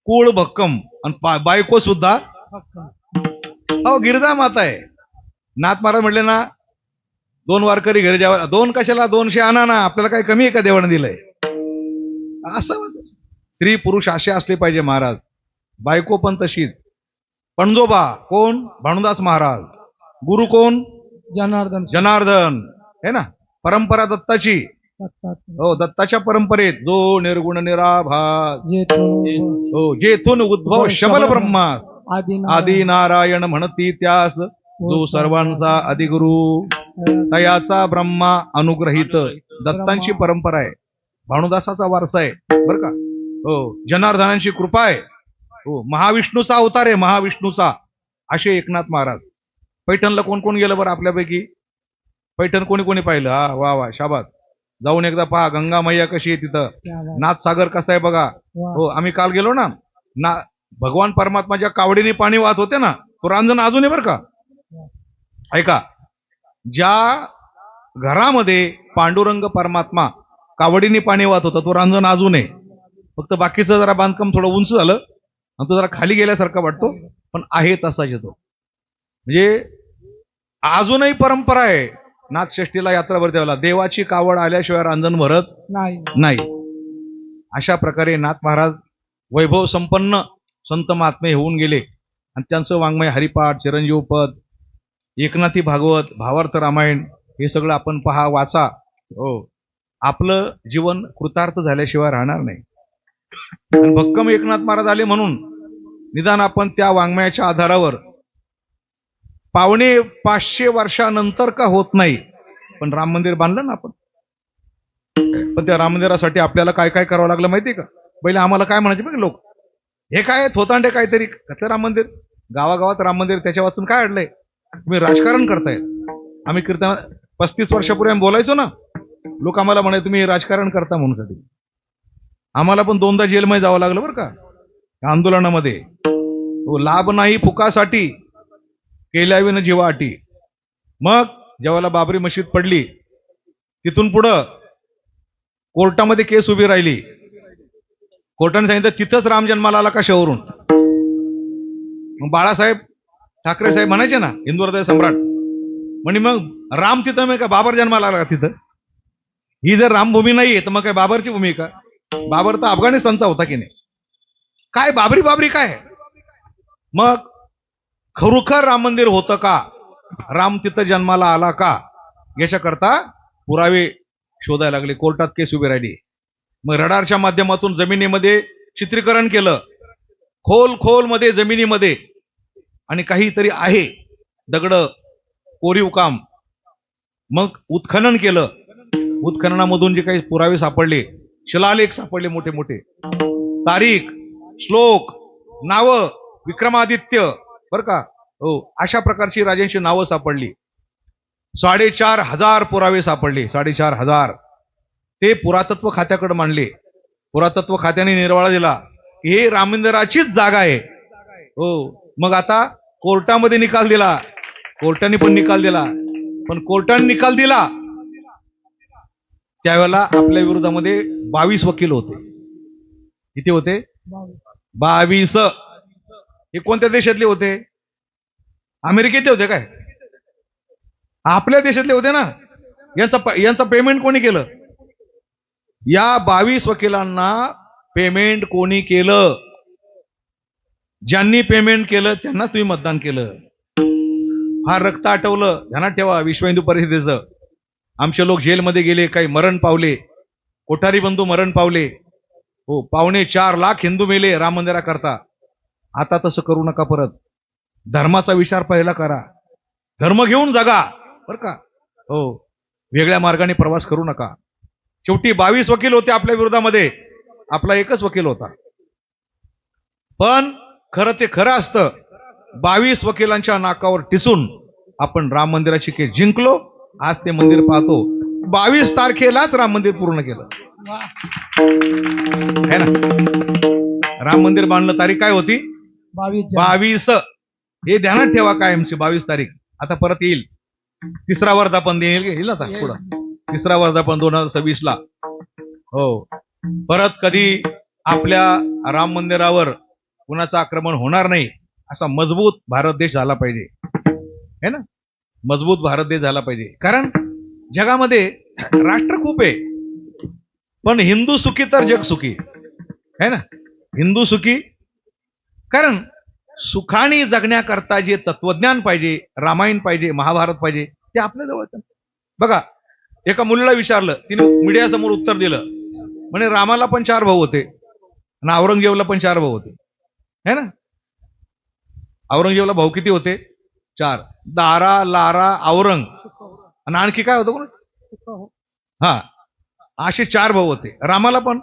कुळ भक्कम आणि बायको सुद्धा. अहो गिरजा माता आहे. नाथ महाराज म्हटले ना, 2 वारकरी घरी जावं. 2 कशाला, 200 आणा ना, आपल्याला काय कमी आहे का देवाने दिलंय. असं स्त्री पुरुष असे असले पाहिजे महाराज. बायको पण तशीच. पणजोबा कोण? भानुदास महाराज. गुरु कोण? जनार्दन. जनार्दन है ना. परंपरा दत्ताची. हो, दत्ताच्या परंपरेत जो निर्गुण निराभास, हो, जेथून उद्भव शबल ब्रह्मास, आदि नारायण म्हणती त्यास, जो सर्वांचा अधिगुरु, तयाचा ब्रह्मा अनुग्रहित. दत्तांची परंपरा आहे, भानुदासाचा वारसा आहे बर का. हो, जनार्दनांची कृपा आहे. हो, महाविष्णूचा अवतार आहे, महाविष्णूचा. असे एकनाथ महाराज. पैठणला कोण कोण गेलं बरं आपल्यापैकी? पैठण कोणी कोणी पाहिलं? हा, वा वा, शाबास. जाऊन एकदा पहा, गंगा मैया कशी आहे तिथं, नाथसागर कसा आहे बघा. हो, आम्ही काल गेलो ना, भगवान परमात्माच्या कावडीने पाणी वाहत होते ना, तो रांजण अजून आहे बरं का. ऐका, ज्या घरामध्ये पांडुरंग परमात्मा कावडीने पाणी वाहत होता, तो रांजण अजून आहे. फक्त बाकीचं जरा बांधकाम थोडं उंच झालं आणि तो जरा खाली गेल्यासारखा वाटतो, पण आहे तसाच येतो. म्हणजे अजूनही परंपरा आहे. नाथषष्ठीला यात्रा भरते वेळेला देवाची कावड आल्याशिवाय रांजण भरत नाही. अशा प्रकारे नाथ महाराज वैभव संपन्न संत महात्मे होऊन गेले आणि त्यांचं वाङ्मय हरिपाठ, चिरंजीवपद, एकनाथी भागवत, भावार्थ रामायण हे सगळं आपण पहा, वाचा. हो, आपलं जीवन कृतार्थ झाल्याशिवाय राहणार नाही. आणि भक्कम एकनाथ महाराज आले म्हणून निदान आपण त्या वाङ्मयाच्या आधारावर 550 वर्षानंतर का होत नाही, पण राम मंदिर बांधलं ना आपण. पण त्या राम मंदिरासाठी आपल्याला काय काय करावं लागलं माहितीये का? पहिले आम्हाला काय म्हणायचे बघ लोक, हे काय थोतांडे काहीतरी, कसलं राम मंदिर, गावागावात राम मंदिर, त्याच्या वाचून काय अडलंय, तुम्ही राजकारण करताय. आम्ही कीर्तन 35 वर्षापूर्वी आम्ही बोलायचो ना, लोक आम्हाला म्हणायचे तुम्ही राजकारण करता म्हणून साठी. आम्हाला पण 2दा जेलमध्ये जावं लागलं बरं का आंदोलनामध्ये. लाभ नाही फुकासाठी, केल्याविन जीवा अटी. मग जेव्हा बाबरी मशीद पडली, तिथून पुढं कोर्टामध्ये केस उभी राहिली. कोर्टाने सांगितलं तिथंच राम जन्माला आला का शहरून. मग बाळासाहेब ठाकरे साहेब म्हणायचे ना, हिंदू हृदय सम्राट, म्हणे मग राम तिथं मग का बाबर जन्माला आला का तिथं. ही जर रामभूमी नाहीये तर मग काय बाबरची भूमी का? बाबर तर अफगाणिस्तानचा होता की नाही. काय बाबरी काय. मग खरोखर राम मंदिर होतं का, राम तिथं जन्माला आला का, याच्याकरता पुरावे शोधायला लागले. कोर्टात केस उभी राहिली. मग रडारच्या माध्यमातून जमिनीमध्ये चित्रीकरण केलं, खोल मध्ये जमिनीमध्ये, आणि काहीतरी आहे दगड, कोरीव काम. मग उत्खनन केलं. उत्खननामधून जे काही पुरावे सापडले, शिलालेख सापडले मोठे मोठे, तारीख, श्लोक, नावं, विक्रमादित्य बर का. हो, अशा प्रकारची राजांची नावं सापडली. 4500 पुरावे सापडले. 4500 ते पुरातत्व खात्याकडे मांडले. पुरातत्व खात्याने निर्वाळा दिला, हे राम मंदिराचीच जागा आहे. हो, मग आता कोर्टामध्ये निकाल दिला, कोर्टाने पण निकाल दिला. पण कोर्टाने निकाल दिला त्यावेळेला आपल्या विरोधामध्ये 22 वकील होते. किती होते? 22. हे कोणत्या देशातले होते? अमेरिकेतले होते काय? आपल्या देशातले होते ना. यांचा पेमेंट कोणी केलं? या 22 वकिलांना पेमेंट कोणी केलं? ज्यांनी पेमेंट केलं त्यांना तुम्ही मतदान केलं. फार रक्त आटवलं, ध्यानात ठेवा. विश्व हिंदू परिषदेचं आमचे लोक जेलमध्ये गेले, काही मरण पावले, कोठारी बंधू मरण पावले. हो, 4.25 लाख हिंदू मेले राम मंदिराकरता. आता तसं करू नका परत. धर्माचा विचार पहिला करा. धर्म घेऊन जगा बर का. हो, वेगळ्या मार्गाने प्रवास करू नका. शेवटी 22 वकील होते आपल्या विरोधामध्ये, आपला एकच वकील होता. पण खरं ते खरं असतं 22 वकिलांच्या नाकावर टिसून आपण राम मंदिराची केस जिंकलो. आज ते मंदिर पाहतो. 22 तारखेलाच राम मंदिर पूर्ण केलं है ना. राम मंदिर बांधलं तारीख काय होती? 22. हे ध्यानात ठेवा कायमची 22 तारीख. आता परत येईल तिसरा वर्धापन येईल आता पुढं. तिसरा वर्धापन 2026 ला. हो, परत कधी आपल्या राम मंदिरावर कुणाचं आक्रमण होणार नाही असा मजबूत भारत देश झाला पाहिजे है ना. मजबूत भारत देश झाला पाहिजे. कारण जगामध्ये राष्ट्र खूप आहे, पण हिंदू सुखी तर जग सुखी है ना. हिंदू सुखी. कारण सुखाने जगण्याकरता जे तत्वज्ञान पाहिजे, रामायण पाहिजे, महाभारत पाहिजे, ते आपल्या जवळ. बघा, एका मुलीला विचारलं, तिने मीडियासमोर उत्तर दिलं, म्हणे रामाला पण 4 भाऊ होते आणि औरंगजेबला पण 4 भाऊ होते है ना. औरंगजेबला भाऊ किती होते? 4. दारा, लारा, औरंग आणि आणखी काय होतं कोण? हा, असे 4 भाऊ होते. रामाला पण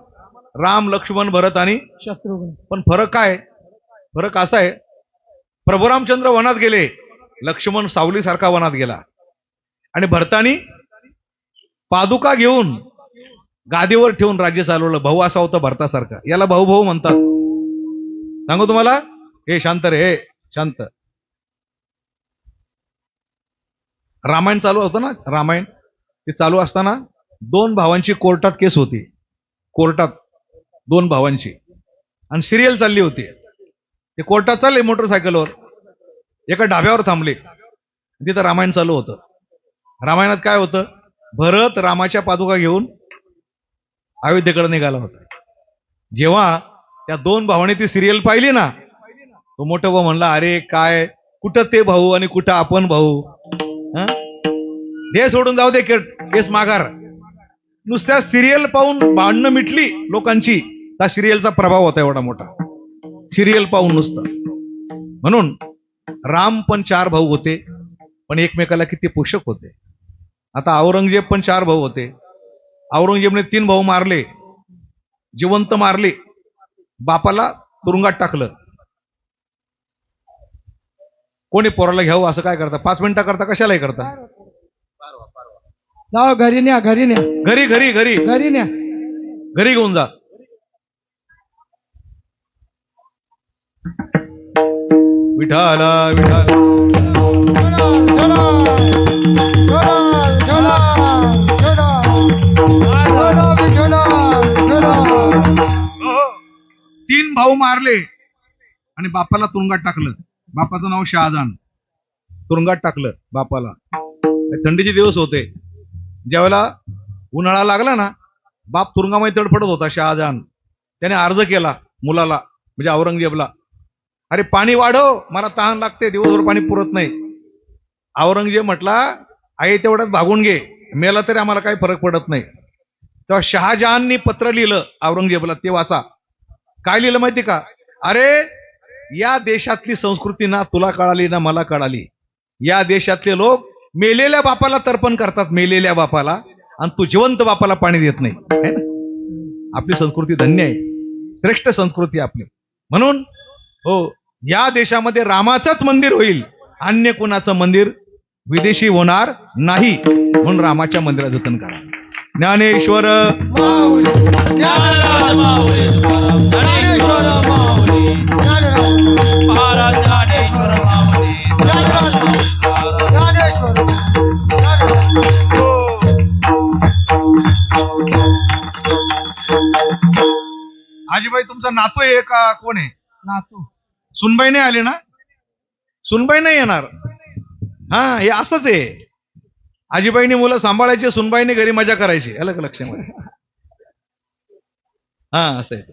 राम, लक्ष्मण, भरत आणि शत्रुघ्न. पण फरक काय? फरक असा आहे, प्रभू रामचंद्र वनात गेले, लक्ष्मण सावलीसारखा वनात गेला आणि भरतानी पादुका घेऊन गादीवर ठेवून राज्य चालवलं. भाऊ असा होता भरतासारखा. याला भाऊ भाऊ म्हणतात. सांगू तुम्हाला? हे शांत रे, हे शांत. रामायण चालू होतं ना, रामायण ते चालू असताना 2 भावांची कोर्टात केस होती. कोर्टात 2 भावांची आणि सिरियल चालली होती. ते कोर्टात चालले मोटरसायकलवर, एका ढाब्यावर थांबले. तिथं रामायण चालू होतं. रामायणात काय होतं? भरत रामाच्या पादुका घेऊन अयोध्येकडे निघाला होता. जेव्हा त्या 2 भावांनी ती सिरियल पाहिली ना, तो मोठा भाऊ म्हणला, अरे काय, कुठं ते भाऊ आणि कुठं आपण भाऊ. हे सोडून जाऊ दे, केस माघार. नुसत्या सिरियल पाहून भांडणं मिटली लोकांची. त्या सिरियलचा प्रभाव होता एवढा मोठा. सिरियल पाहून नुसतं. म्हणून राम पण 4 भाऊ होते, पण एकमेकाला किती पोषक होते. आता औरंगजेब पण 4 भाऊ होते. औरंगजेबने 3 भाऊ मारले, जिवंत मारले, बापाला तुरुंगात टाकलं. कोणी पोराला घ्यावं असं काय करता? 5 मिनिटं करता, कशालाही करता. जाओ घरी न्या, घरी न्या, घरी घरी घरी घरी न्या. घरी घेऊन जा. विठाला विठाला. तीन भाऊ मारले आणि बापाला तुरुंगात टाकलं. बापाचं नाव शहाजहान. तुरुंगात टाकलं बापाला. थंडीचे दिवस होते. ज्यावेळेला उन्हाळा लागला ना, बाप तुरुंगामध्ये तडफडत होता शहाजहान. त्याने अर्ज केला मुलाला, म्हणजे औरंगजेबला, अरे पाणी वाढव, मला तहान लागते, दिवसभर पाणी पुरत नाही. औरंगजेब म्हटला, आई तेवढ्यात भागून घे, मेला तरी आम्हाला काही फरक पडत नाही. तेव्हा शहाजहाननी पत्र लिहिलं औरंगजेबला, ते वाचा. काय लिहिलं माहिती का? अरे या देशातली संस्कृती ना तुला कळाली ना मला कळाली. या देशातले लोक मेलेल्या बापाला तर्पण करतात, मेलेल्या बापाला, आणि तू जिवंत बापाला पाणी देत नाही. है ना? आपली संस्कृती धन्य आहे, श्रेष्ठ संस्कृती आपली. म्हणून हो, या देशामध्ये रामाचंच मंदिर होईल, अन्य कुणाचं मंदिर विदेशी होणार नाही. म्हणून रामाच्या मंदिरात जतन करा. ज्ञानेश्वर माऊली, ज्ञानराज माऊली तुकाराम, ज्ञानेश्वर माऊली, महाराज ज्ञानेश्वर माऊली, ज्ञानराज माऊली तुकाराम, ज्ञानेश्वर, आजीबाई तुमचा नातू आहे का कोण आहे? नातू. सुनबाई नाही आली ना? सुनबाई नाही येणार. हा, हे असंच आहे. आजीबाईने मुलं सांभाळायचे, सुनबाईने घरी मजा करायची. अलग लक्षामध्ये. हा, असं आहे.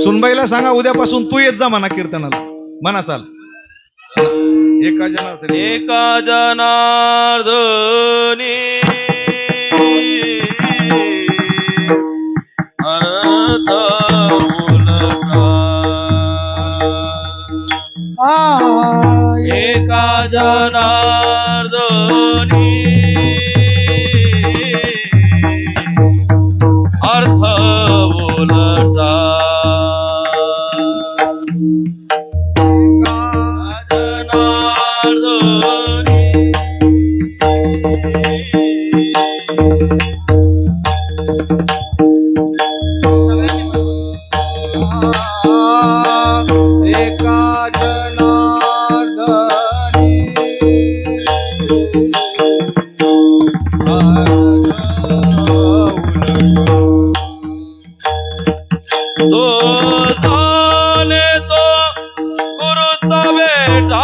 सुनबाईला सांगा उद्यापासून तू येत जा म्हणा कीर्तनाला. म्हणा चाल. एका जनार्दनी एका जनार्दनी अर्थ एका जनार्दनी अर्थ बोलता जनार्दनी बेटा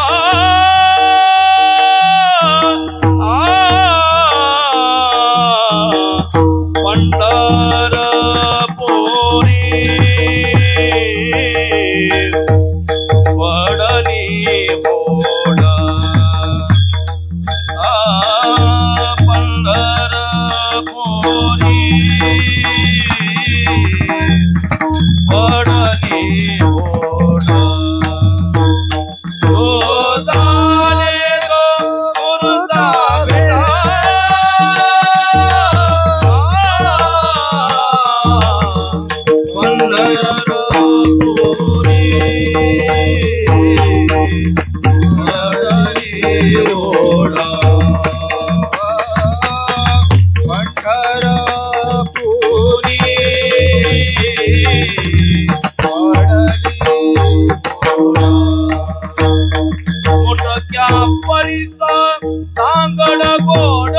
पंढरपुरी वडली बोड पंढरपुरी वडली बोड तो दाने तो गुरुचा बेटा पंढरपुरी वडली बोड पंढरपुरी मोठ्या परीचा सांगड गोड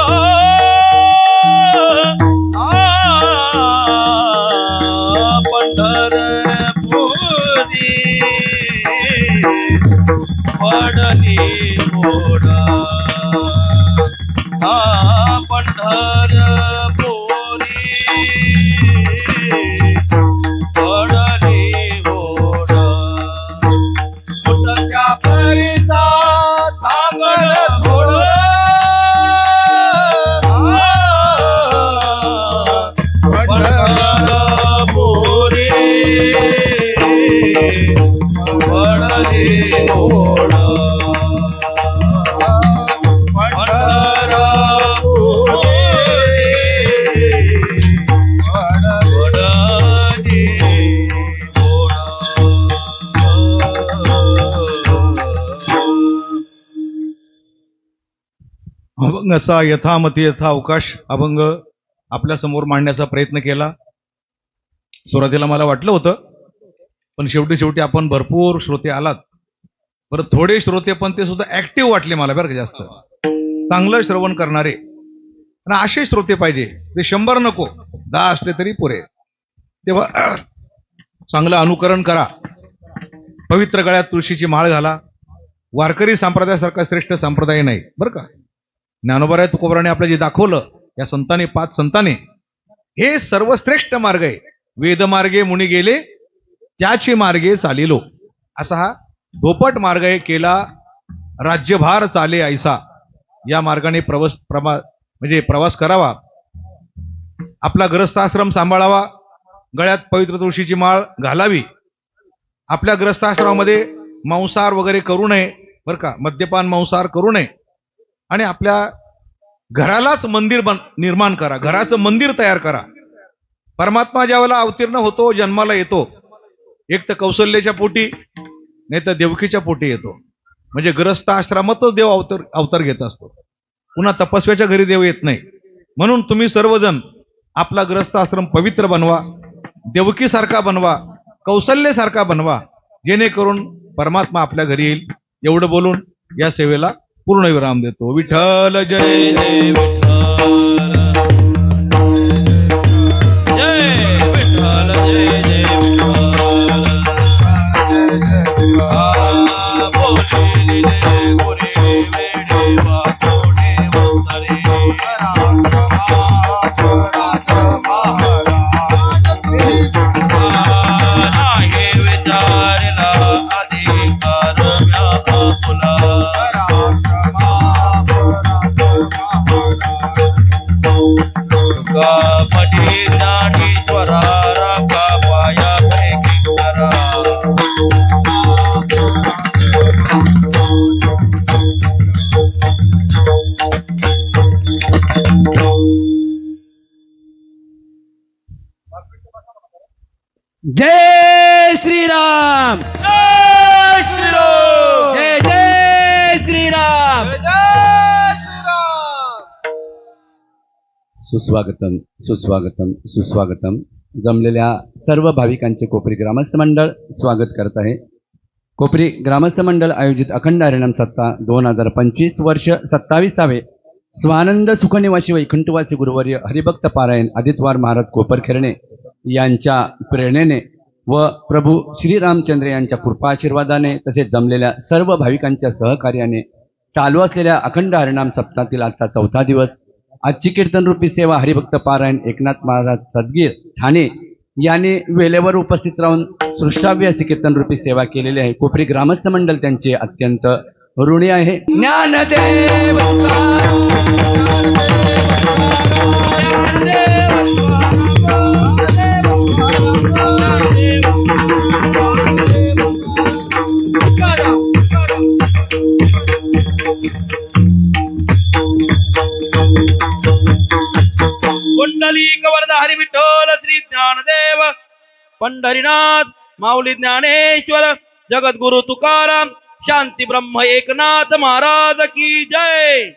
पंढरपुरी वडली बोड पंढरपुरी वडली बोड मोठ्या परीचा सांगड गोड पंढरपुरी वडली बोड अभंगाचा यथामती यथा अवकाश अभंग आपल्या समोर मांडण्याचा प्रयत्न केला. सुरुवातीला मला वाटलं होतं, पण शेवटी आपण भरपूर श्रोते आलात. बरं, थोडे श्रोते पण ते सुद्धा ऍक्टिव्ह वाटले मला बरं का, जास्त चांगलं श्रवण करणारे. आणि असे श्रोते पाहिजे, ते 100 नको, 10 असले तरी पुरे. तेव्हा चांगलं अनुकरण करा, पवित्र गळ्यात तुळशीची माळ घाला. वारकरी संप्रदायासारखा श्रेष्ठ संप्रदाय नाही बरं का. ज्ञानोबा तुकोबाराने आपलं जे दाखवलं, या संतांनी 5 संतांनी, हे सर्वश्रेष्ठ मार्ग आहे. वेदमार्गे मुनी गेले त्याची मार्गे चालिलो, असा हा धोपट मार्ग आहे. केला राज्यभार चाले ऐसा, या मार्गाने प्रवास करावा. आपला ग्रस्थाश्रम सांभाळावा, गळ्यात पवित्र तुळशीची माळ घालावी. आपल्या ग्रस्थाश्रमामध्ये मांसाहार वगैरे करू नये बरं का, मद्यपान मांसाहार करू नये. आणि आपल्या घरालाच मंदिर निर्माण करा, घराचं मंदिर तयार करा. परमात्मा ज्यावेळेला अवतीर्ण होतो, जन्माला येतो, एक तर कौशल्याच्या पोटी, नाही तर देवकीच्या पोटी येतो. म्हणजे ग्रस्त आश्रमातच देव अवतार घेत असतो, पुन्हा तपस्व्याच्या घरी देव येत नाही. म्हणून तुम्ही सर्वजण आपला ग्रस्त आश्रम पवित्र बनवा, देवकीसारखा बनवा, कौशल्यासारखा बनवा, जेणेकरून परमात्मा आपल्या घरी येईल. एवढं बोलून या सेवेला पूर्ण विराम देतो. विठ्ठल जय जय विठ्ठल, जय विठ्ठल, जय जय विठ्ठल. बोलिले गुरे वेडे वाकोडे वंदरे, नाही विचारला अधिकार म्या आपुला. पटी ज्ञानेश्वरा राखा पाया पैकी करा. जय श्रीराम, जय श्रीराम, जय जय श्रीराम. सुस्वागतम सुस्वागतम सुस्वागतम. जमलेल्या सर्व भाविकांचे कोपरी ग्रामस्थ मंडळ स्वागत करत आहे. कोपरी ग्रामस्थ मंडळ आयोजित अखंड हरिनाम सप्ताह 2025 वर्ष 27वे स्वानंद सुखनिवासी वैकुंठवासी गुरुवर्य हरिभक्त पारायण आदित्यवार महाराज कोपरखेरणे यांच्या प्रेरणेने व प्रभू श्रीरामचंद्र यांच्या कृपा आशीर्वादाने तसेच जमलेल्या सर्व भाविकांच्या सहकार्याने चालू असलेल्या अखंड हरिनाम सप्ताहातील आजचा 4था दिवस आजची कीर्तनरूपी सेवा हरिभक्त पारायण एकनाथ महाराज सदगीर ठाणे याने वेळेवर उपस्थित राहून सृष्टाव्य अशी कीर्तनरूपी सेवा केलेली आहे. कोपरी ग्रामस्थ मंडळ त्यांचे अत्यंत ऋणी आहे. ज्ञानदेव कुंडलिक वरद हरी विठ्ठल श्री ज्ञानदेव पंढरीनाथ माऊली ज्ञानेश्वर जगद्गुरु तुकाराम शांती ब्रह्म एकनाथ महाराज की जय.